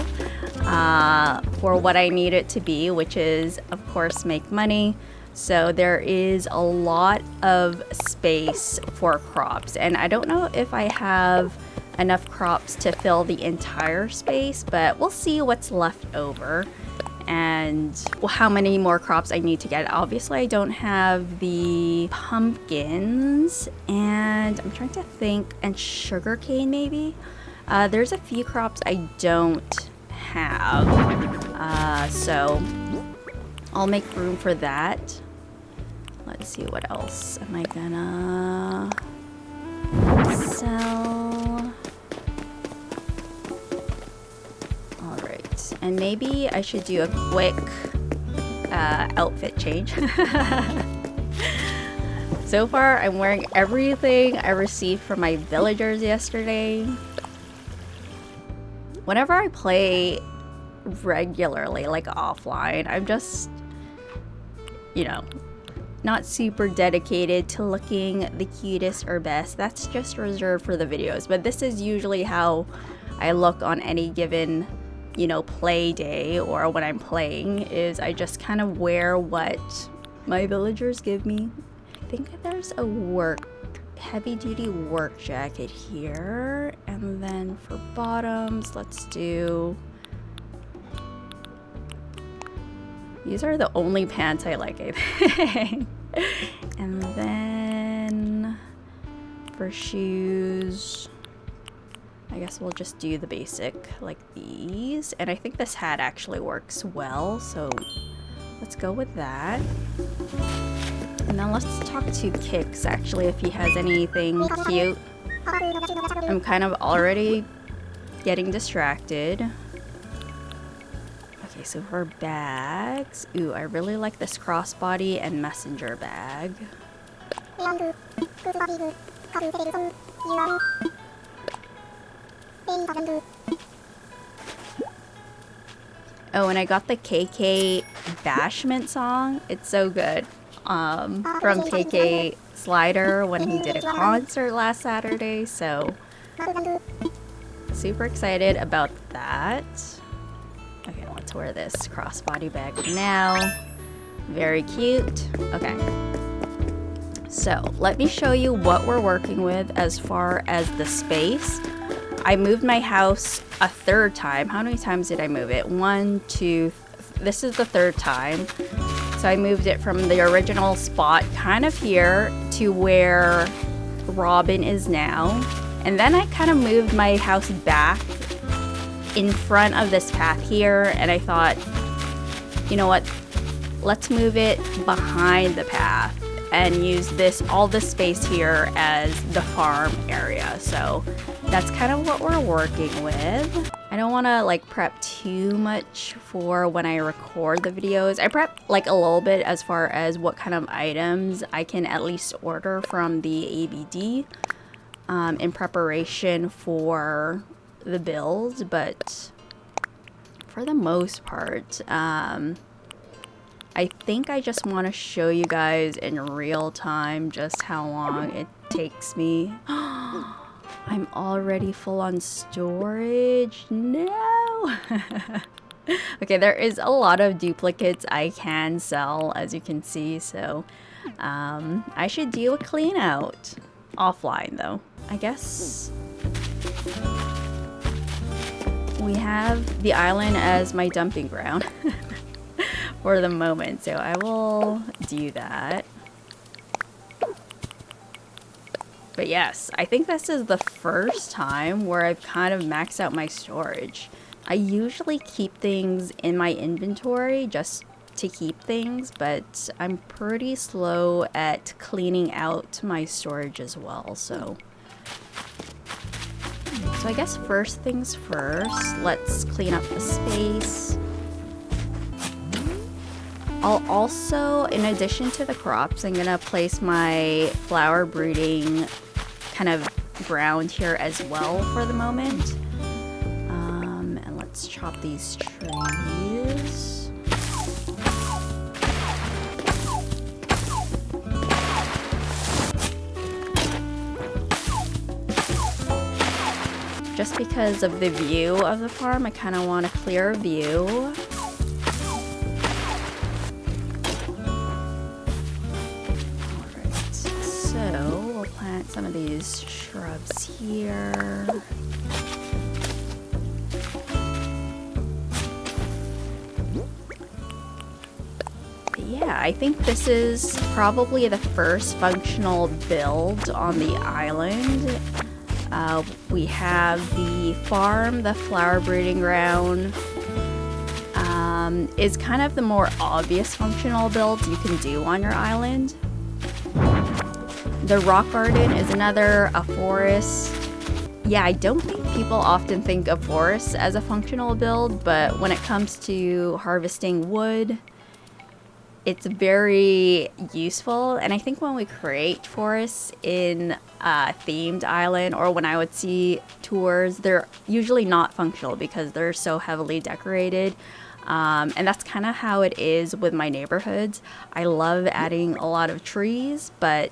for what I need it to be, which is, of course, make money. So there is a lot of space for crops, and I don't know if I have enough crops to fill the entire space, but we'll see what's left over and how many more crops I need to get. Obviously, I don't have the pumpkins, and I'm trying to think, and sugarcane maybe. There's a few crops I don't have, so I'll make room for that. Let's see, what else am I gonna sell? Alright, and maybe I should do a quick outfit change. So far, I'm wearing everything I received from my villagers yesterday. Whenever I play regularly, like offline, I'm just, you know, not super dedicated to looking the cutest or best. That's just reserved for the videos, but this is usually how I look on any given, you know, play day or when I'm playing, is I just kind of wear what my villagers give me. I think there's a heavy duty work jacket here, and then for bottoms, let's do, these are the only pants I like, I think. And then for shoes, I guess we'll just do the basic like these. And I think this hat actually works well, so let's go with that. And then let's talk to Kix, actually, if he has anything cute. I'm kind of already getting distracted. Okay, so for bags, ooh, I really like this crossbody and messenger bag. Oh, and I got the KK Bashment song. It's so good. From KK Slider when he did a concert last Saturday, so super excited about that. Okay, let's wear this crossbody bag now. Very cute. Okay. So let me show you what we're working with as far as the space. I moved my house a third time. How many times did I move it? 1, 2, this is the third time. So I moved it from the original spot kind of here to where Robin is now. And then I kind of moved my house back in front of this path here, and I thought, you know what, let's move it behind the path and use all this space here as the farm area. So that's kind of what we're working with. I don't want to like prep too much for when I record the videos. I prep like a little bit as far as what kind of items I can at least order from the ABD in preparation for the builds, but for the most part, I think I just want to show you guys in real time just how long it takes me. I'm already full on storage. No. Okay, there is a lot of duplicates I can sell, as you can see, so I should do a clean out offline though. I guess we have the island as my dumping ground for the moment, so I will do that. But yes, I think this is the first time where I've kind of maxed out my storage. I usually keep things in my inventory just to keep things, but I'm pretty slow at cleaning out my storage as well, so I guess first things first, let's clean up the space. I'll also, in addition to the crops, I'm gonna place my flower breeding kind of ground here as well for the moment. And let's chop these trees. Just because of the view of the farm, I kind of want a clear view. Alright, so we'll plant some of these shrubs here. But yeah, I think this is probably the first functional build on the island. We have the farm, the flower breeding ground, is kind of the more obvious functional builds you can do on your island. The rock garden is another, a forest. Yeah, I don't think people often think of forests as a functional build, but when it comes to harvesting wood, it's very useful. And I think when we create forests in a themed island, or when I would see tours, they're usually not functional because they're so heavily decorated. And that's kind of how it is with my neighborhoods. I love adding a lot of trees, but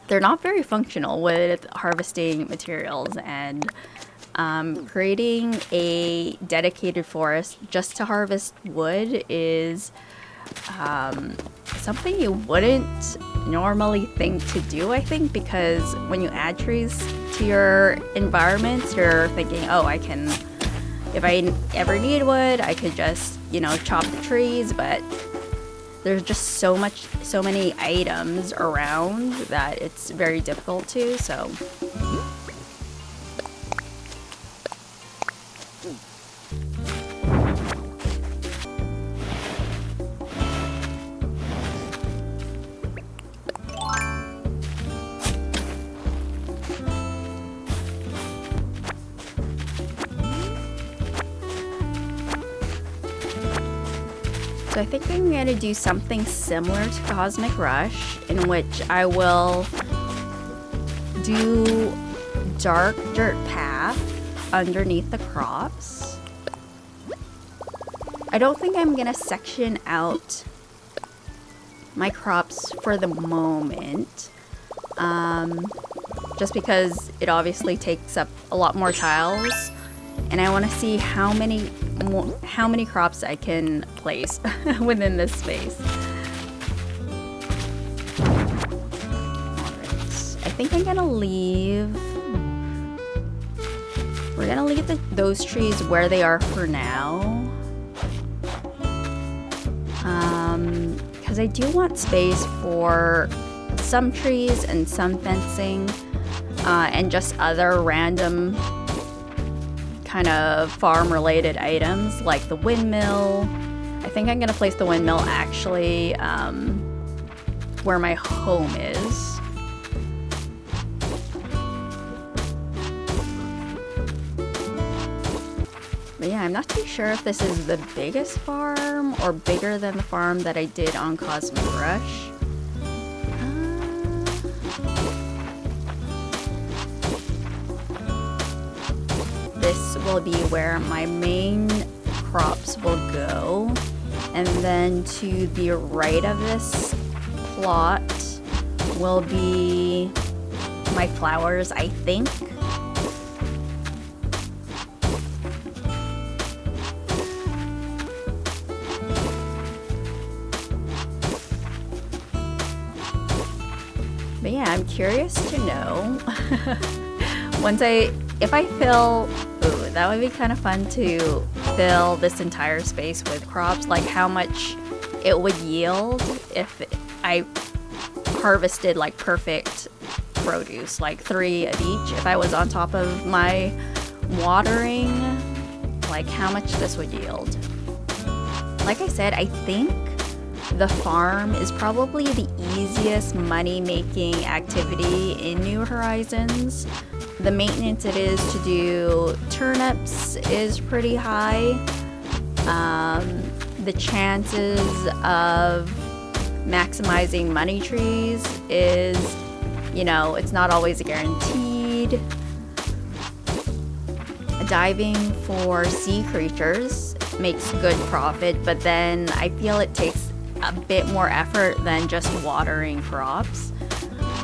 they're not very functional with harvesting materials, and creating a dedicated forest just to harvest wood is something you wouldn't normally think to do, I think, because when you add trees to your environments, you're thinking, oh, I can, if I ever need wood, I could just, you know, chop the trees, but there's just so many items around that it's very difficult to, so. So I think I'm going to do something similar to Cosmic Rush, in which I will do dark dirt path underneath the crops. I don't think I'm going to section out my crops for the moment, just because it obviously takes up a lot more tiles, and I want to see how many crops I can place within this space. Alright, I think I'm gonna leave. We're gonna leave those trees where they are for now. Because I do want space for some trees and some fencing, and just other random kind of farm related items like the windmill. I think I'm gonna place the windmill actually where my home is. But yeah, I'm not too sure if this is the biggest farm or bigger than the farm that I did on Cosmic Rush. This will be where my main crops will go. And then to the right of this plot will be my flowers, I think. But yeah, I'm curious to know if I fill, ooh, that would be kind of fun to fill this entire space with crops, like how much it would yield if I harvested like perfect produce, like 3 of each. If I was on top of my watering, like how much this would yield. Like I said, I think the farm is probably the easiest money-making activity in New Horizons. The maintenance it is to do turnips is pretty high. The chances of maximizing money trees is, you know, it's not always guaranteed. Diving for sea creatures makes good profit, but then I feel it takes a bit more effort than just watering crops.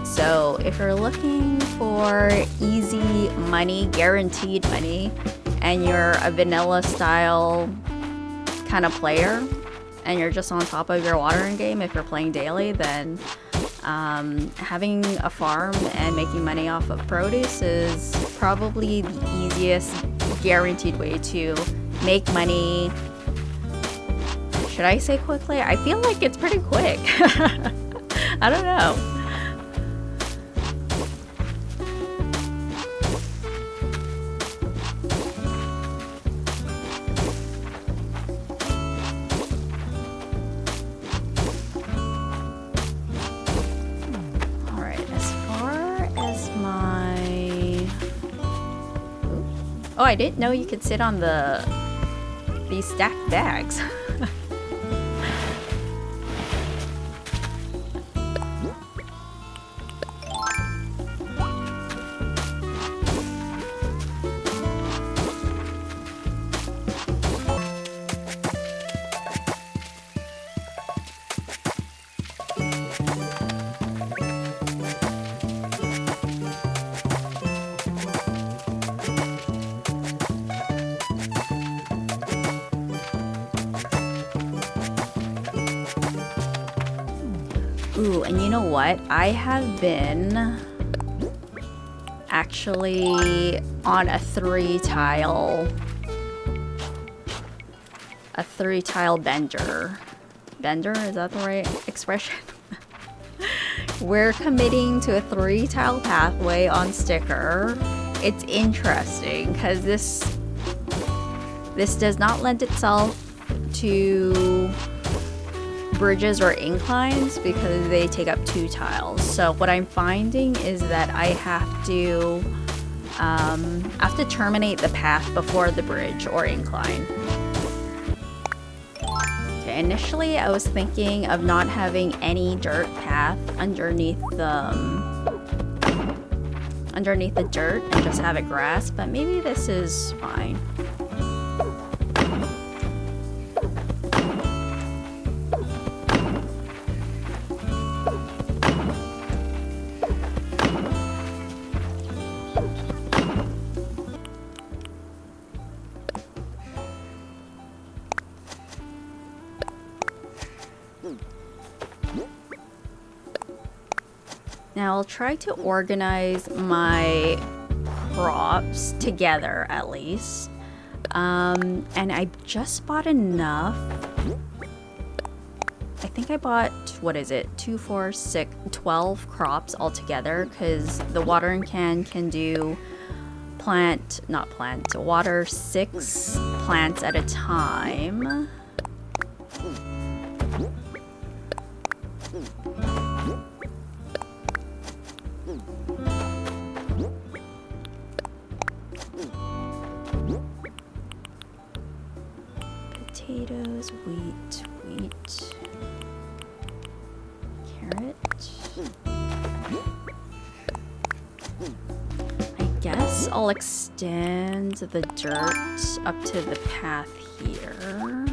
So if you're looking for easy money, guaranteed money, and you're a vanilla style kind of player, and you're just on top of your watering game, if you're playing daily, then having a farm and making money off of produce is probably the easiest guaranteed way to make money. Should I say quickly? I feel like it's pretty quick. I don't know. Alright, as far as my... Oh, I didn't know you could sit on these stacked bags. Ooh, and you know what? I have been actually on a 3-tile bender. Bender, is that the right expression? We're committing to a 3-tile pathway on Sticker. It's interesting because this does not lend itself to bridges or inclines because they take up 2 tiles. So what I'm finding is that I have to terminate the path before the bridge or incline. Okay, initially I was thinking of not having any dirt path underneath the dirt and just have it grass, but maybe this is fine. Now I'll try to organize my crops together at least. And I just bought enough. I think think I bought, what is it, 2, 4, 6, 12 crops altogether, because the watering can do water 6 plants at a time. Potatoes, wheat, carrot. I guess I'll extend the dirt up to the path here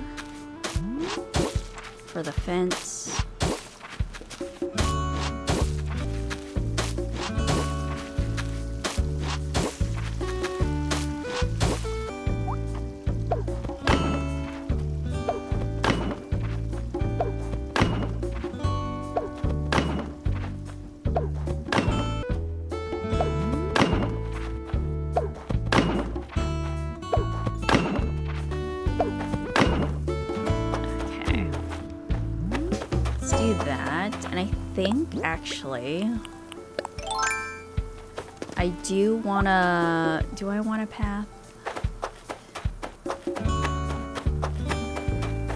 for the fence. Actually, I do wanna. Do I want a path?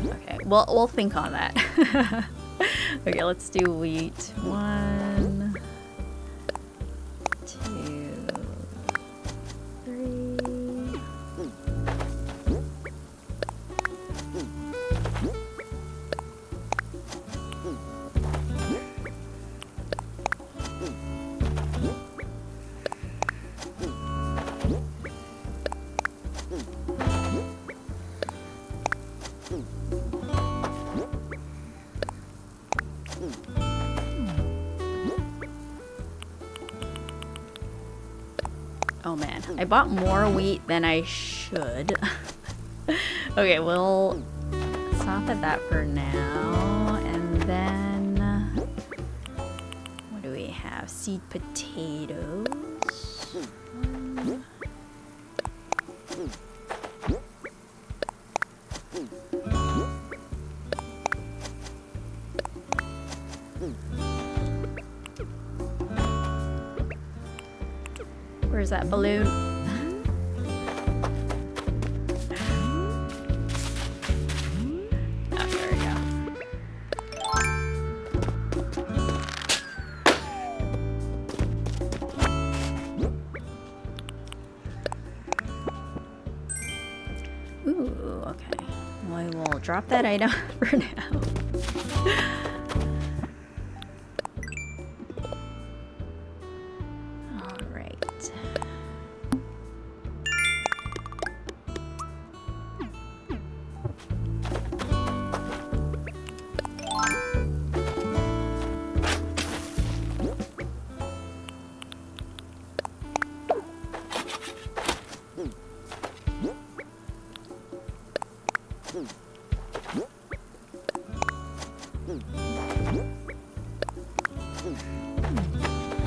Okay, well, we'll think on that. Okay, let's do wheat. 1, 2, 3. Oh man, I bought more wheat than I should. Okay, we'll stop at that for now. And then, what do we have? Seed potatoes. Where's that balloon? Oh, there we go. Ooh, okay. Well, I will drop that item for now.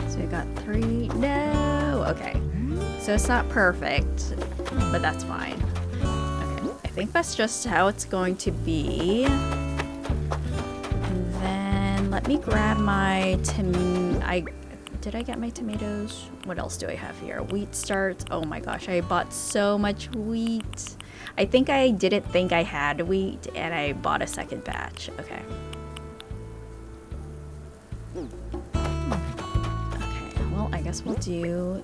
So we got 3. No! Okay. So it's not perfect, but that's fine. Okay. I think that's just how it's going to be. And then let me grab my did I get my tomatoes? What else do I have here? Wheat starts. Oh my gosh, I bought so much wheat. I think I didn't think I had wheat and I bought a second batch. Okay. Okay, well, I guess we'll do...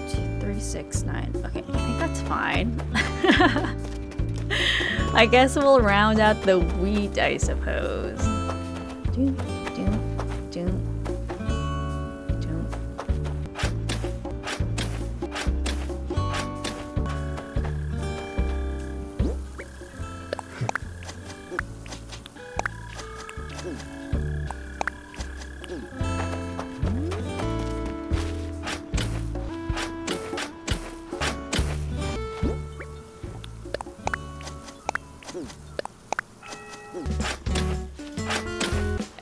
Two, 3, 6, 9. Okay, I think that's fine. I guess we'll round out the wheat, I suppose.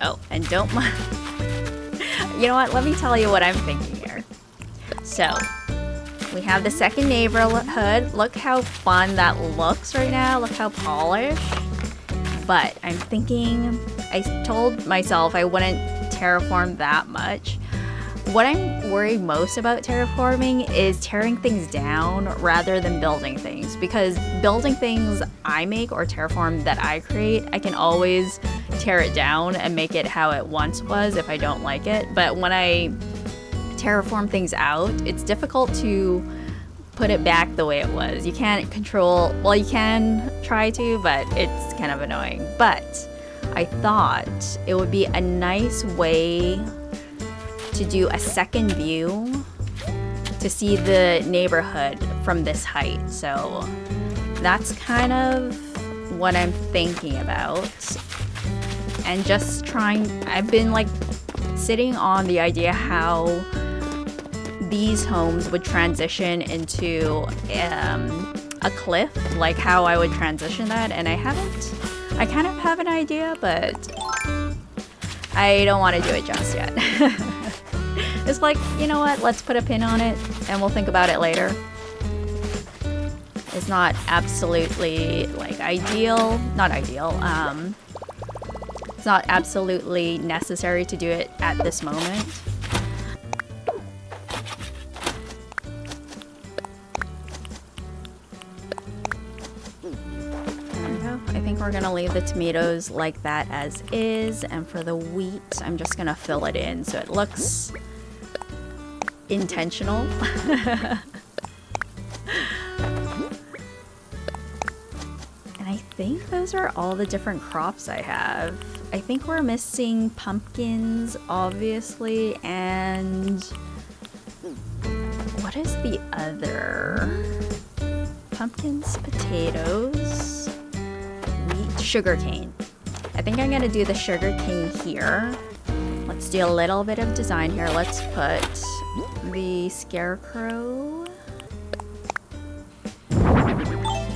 Oh, and don't mind. You know what? Let me tell you what I'm thinking here. So, we have the second neighborhood. Look how fun that looks right now. Look how polished. But I'm thinking, I told myself I wouldn't terraform that much. What I'm worried most about terraforming is tearing things down rather than building things. Because building things I make or terraform that I create, I can always tear it down and make it how it once was if I don't like it. But when I terraform things out, it's difficult to put it back the way it was. You can't control, well, you can try to, but it's kind of annoying. But I thought it would be a nice way to do a second view to see the neighborhood from this height. So that's kind of what I'm thinking about. And just trying, I've been like sitting on the idea how these homes would transition into a cliff, like how I would transition that, and I kind of have an idea, but I don't want to do it just yet. It's like, you know what, let's put a pin on it and we'll think about it later. It's not absolutely like ideal, not ideal, it's not absolutely necessary to do it at this moment. I think we're gonna leave the tomatoes like that as is, and for the wheat, I'm just gonna fill it in so it looks intentional. And I think those are all the different crops I have. I think we're missing pumpkins, obviously, and what is the other? Pumpkins, potatoes, wheat, sugarcane. I think I'm gonna do the sugarcane here. Let's do a little bit of design here. Let's put the scarecrow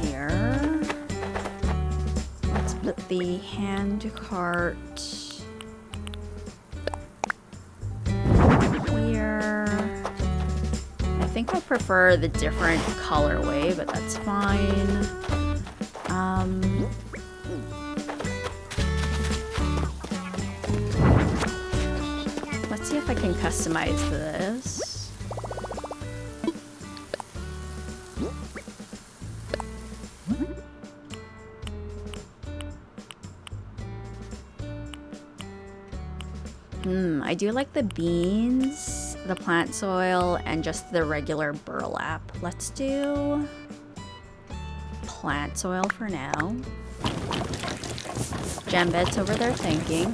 here. Let's put the hand cart here. I think I prefer the different colorway, but that's fine. Let's see if I can customize this. I do like the beans, the plant soil, and just the regular burlap. Let's do plant soil for now. Jambet's over there thinking.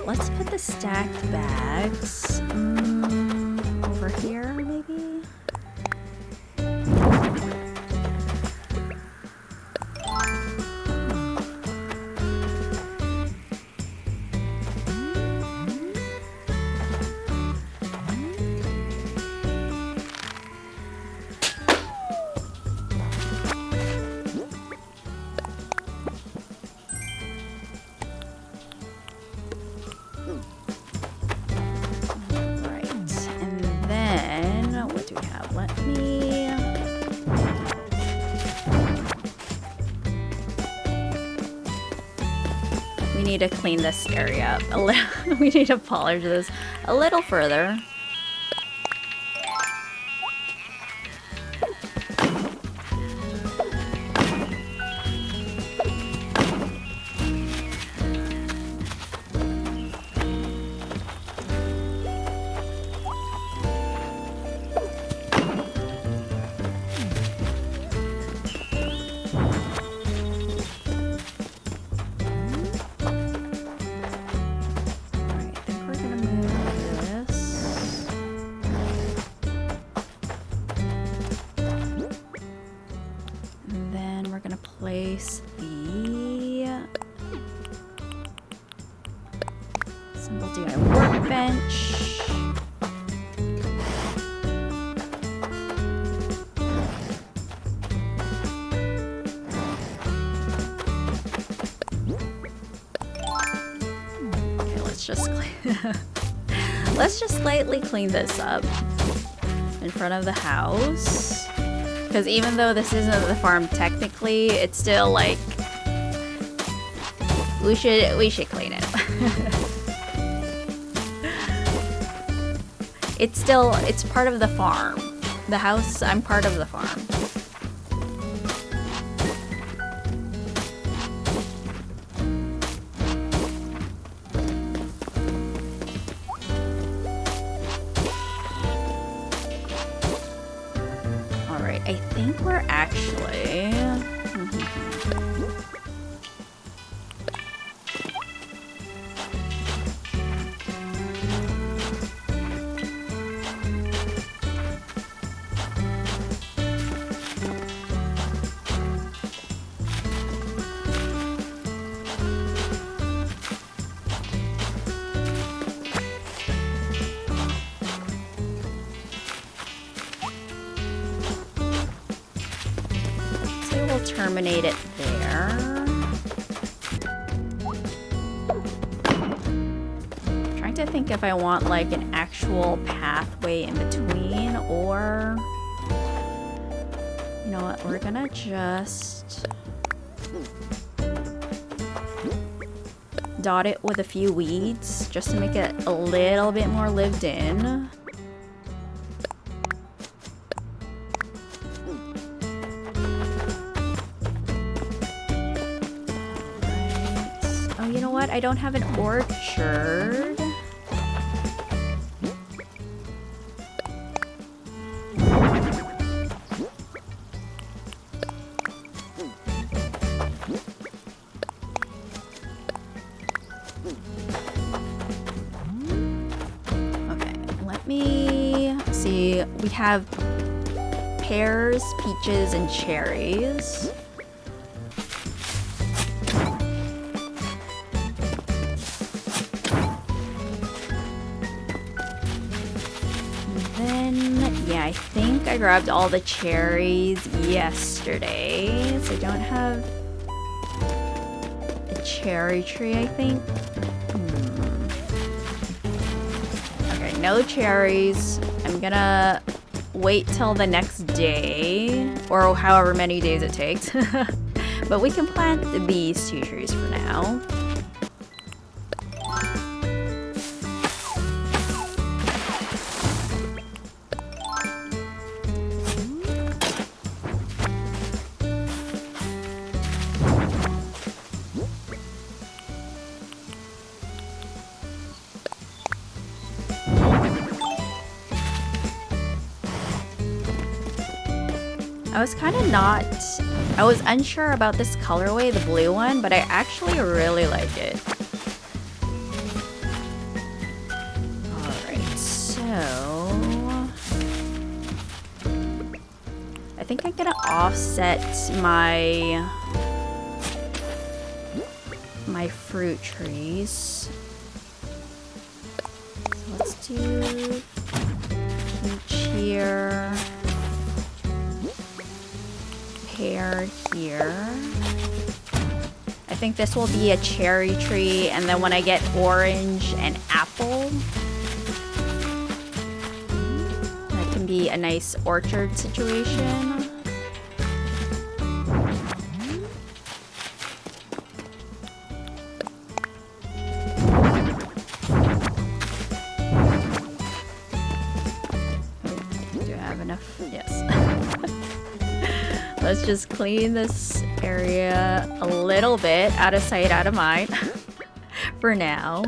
Let's put the stacked bags over here, maybe? We need to clean this area up a little. We need to polish this a little further. place the symbol to my workbench. Okay, let's just slightly clean this up in front of the house. Because even though this isn't the farm technically, it's still like we should clean it. It's part of the farm. The house, I'm part of the farm. I think we're actually... terminate it there. I'm trying to think if I want like an actual pathway in between, or you know what, we're gonna just dot it with a few weeds just to make it a little bit more lived in. I don't have an orchard. Okay, let me see. We have pears, peaches, and cherries. I think I grabbed all the cherries yesterday, so I don't have a cherry tree, I think. Okay, no cherries. I'm gonna wait till the next day, or however many days it takes. But we can plant these 2 trees for now. I was unsure about this colorway, the blue one, but I actually really like it. Alright, so... I think I'm gonna offset my fruit trees. So let's do peach here. Pear here. I think this will be a cherry tree, and then when I get orange and apple, that can be a nice orchard situation. Do I have enough? Yes. Let's just clean this area a little bit, out of sight, out of mind, for now.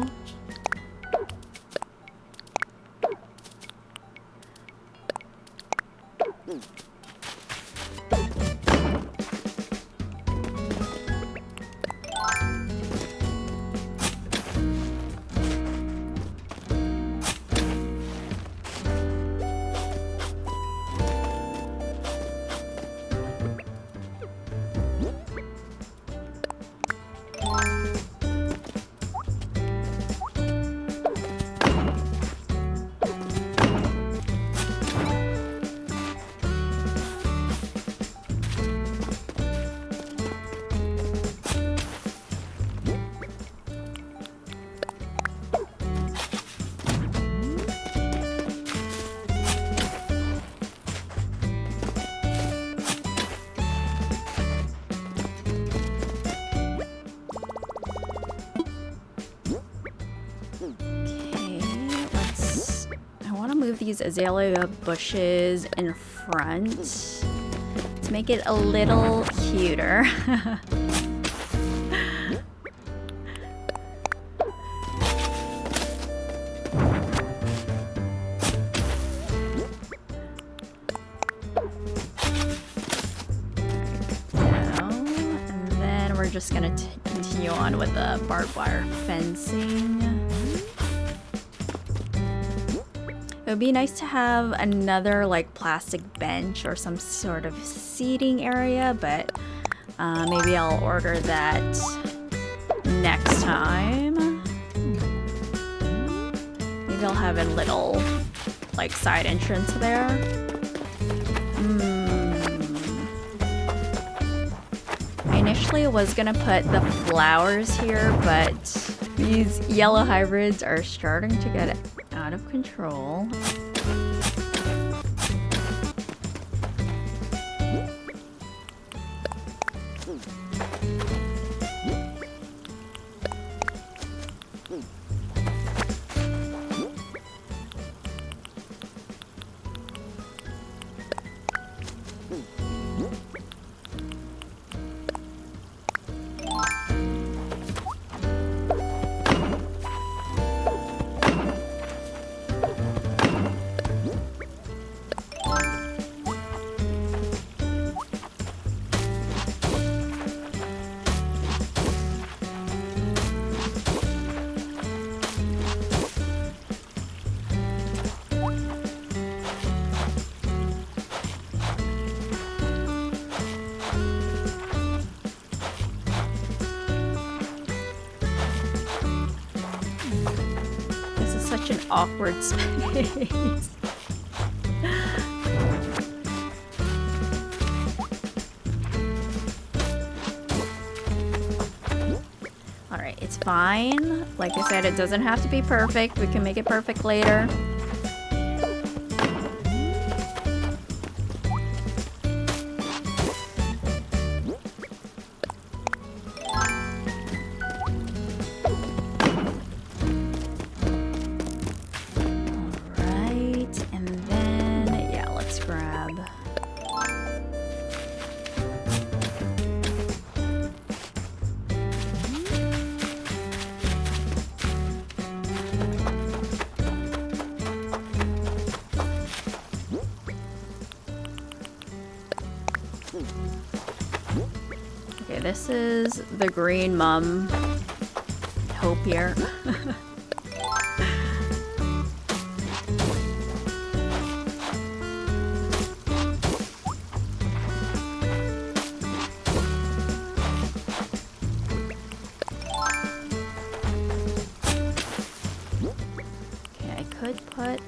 want to move these azalea bushes in front to make it a little cuter. We're just gonna continue on with the barbed wire fencing. It would be nice to have another like plastic bench or some sort of seating area, but maybe I'll order that next time. Maybe I'll have a little like side entrance there. Initially was gonna put the flowers here, but these yellow hybrids are starting to get out of control. An awkward space. Alright, it's fine. Like I said, it doesn't have to be perfect. We can make it perfect later. Okay, this is the green mum hope here. Okay, I could put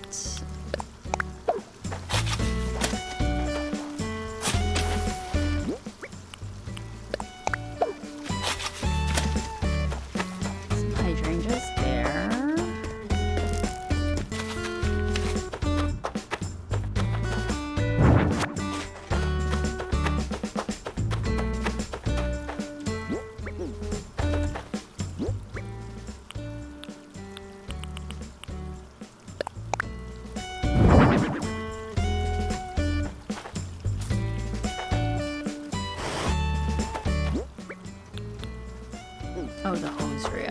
oh, the hose reel,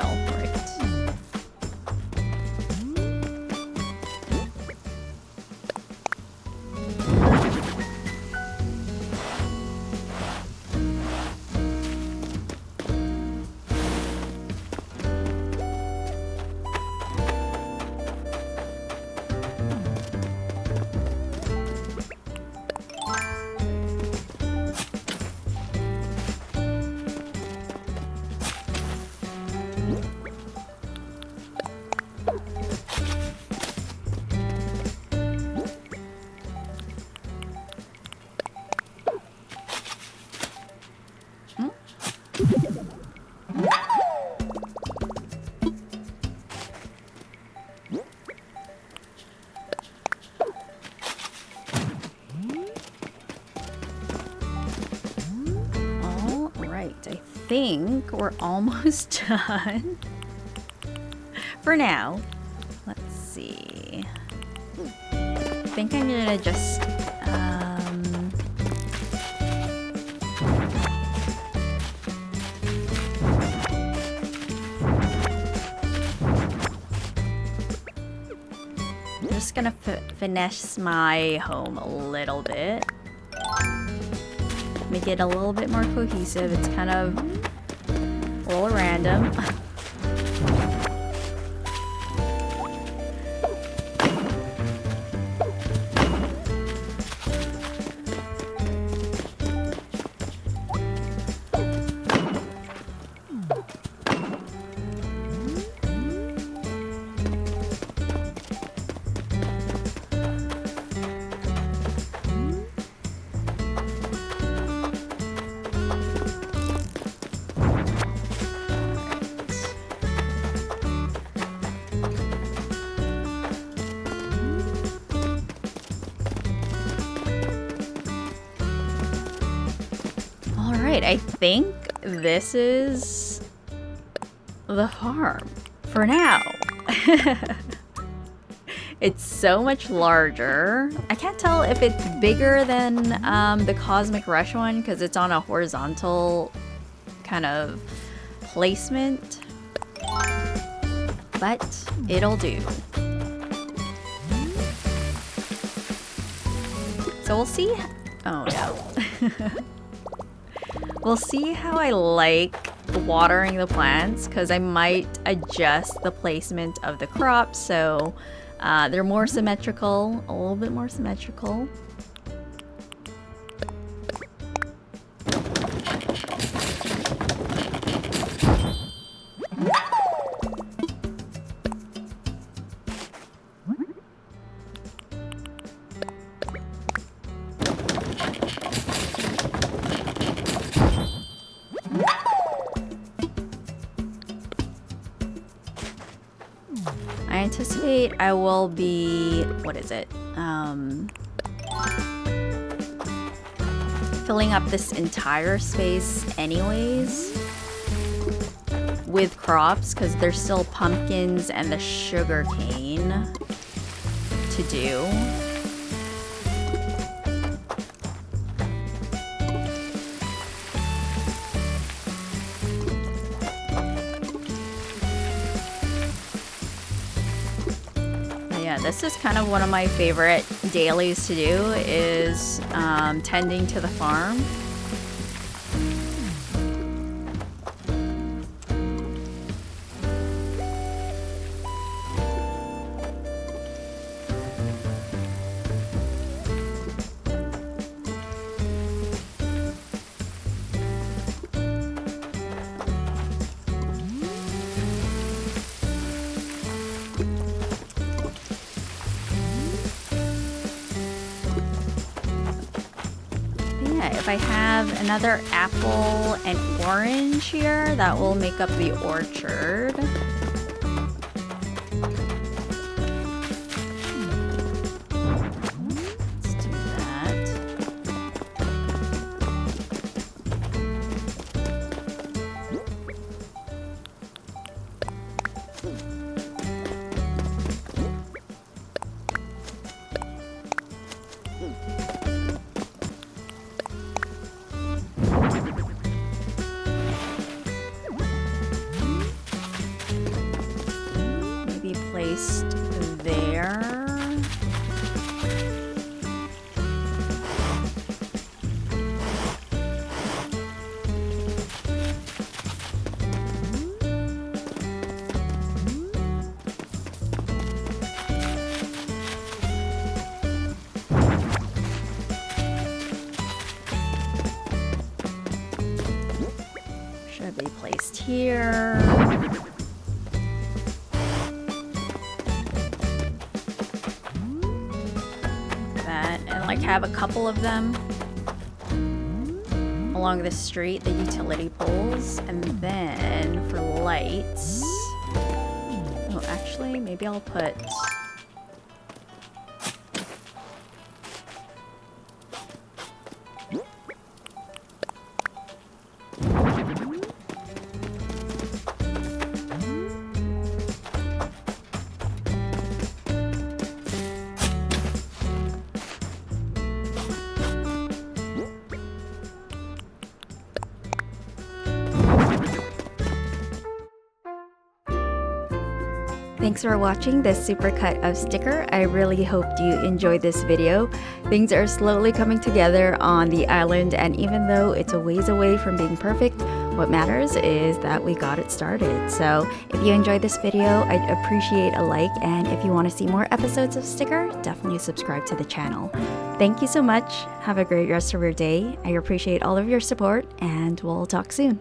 right. I think we're almost done for now. Let's see. I think I'm gonna just I'm just gonna finesse my home a little bit. Make it a little bit more cohesive. It's kind of a little random. I think this is the farm for now. It's so much larger. I can't tell if it's bigger than the Cosmic Rush one because it's on a horizontal kind of placement, but it'll do. So we'll see. Oh no. We'll see how I like watering the plants because I might adjust the placement of the crops so they're more symmetrical, a little bit more symmetrical. I anticipate I will be, what is it? Filling up this entire space anyways with crops because there's still pumpkins and the sugar cane to do. This is kind of one of my favorite dailies to do is tending to the farm. If I have another apple and orange here, that will make up the orchard. Let's do that. Placed there. Should be placed here. Like have a couple of them along the street, the utility poles, and then for lights, oh actually maybe I'll put thanks for watching this supercut of sticker. I really hope you enjoyed this video. Things are slowly coming together on the island, and even though it's a ways away from being perfect, what matters is that we got it started. So if you enjoyed this video, I'd appreciate a like, and if you want to see more episodes of sticker, definitely subscribe to the channel. Thank you so much. Have a great rest of your day. I appreciate all of your support, and we'll talk soon.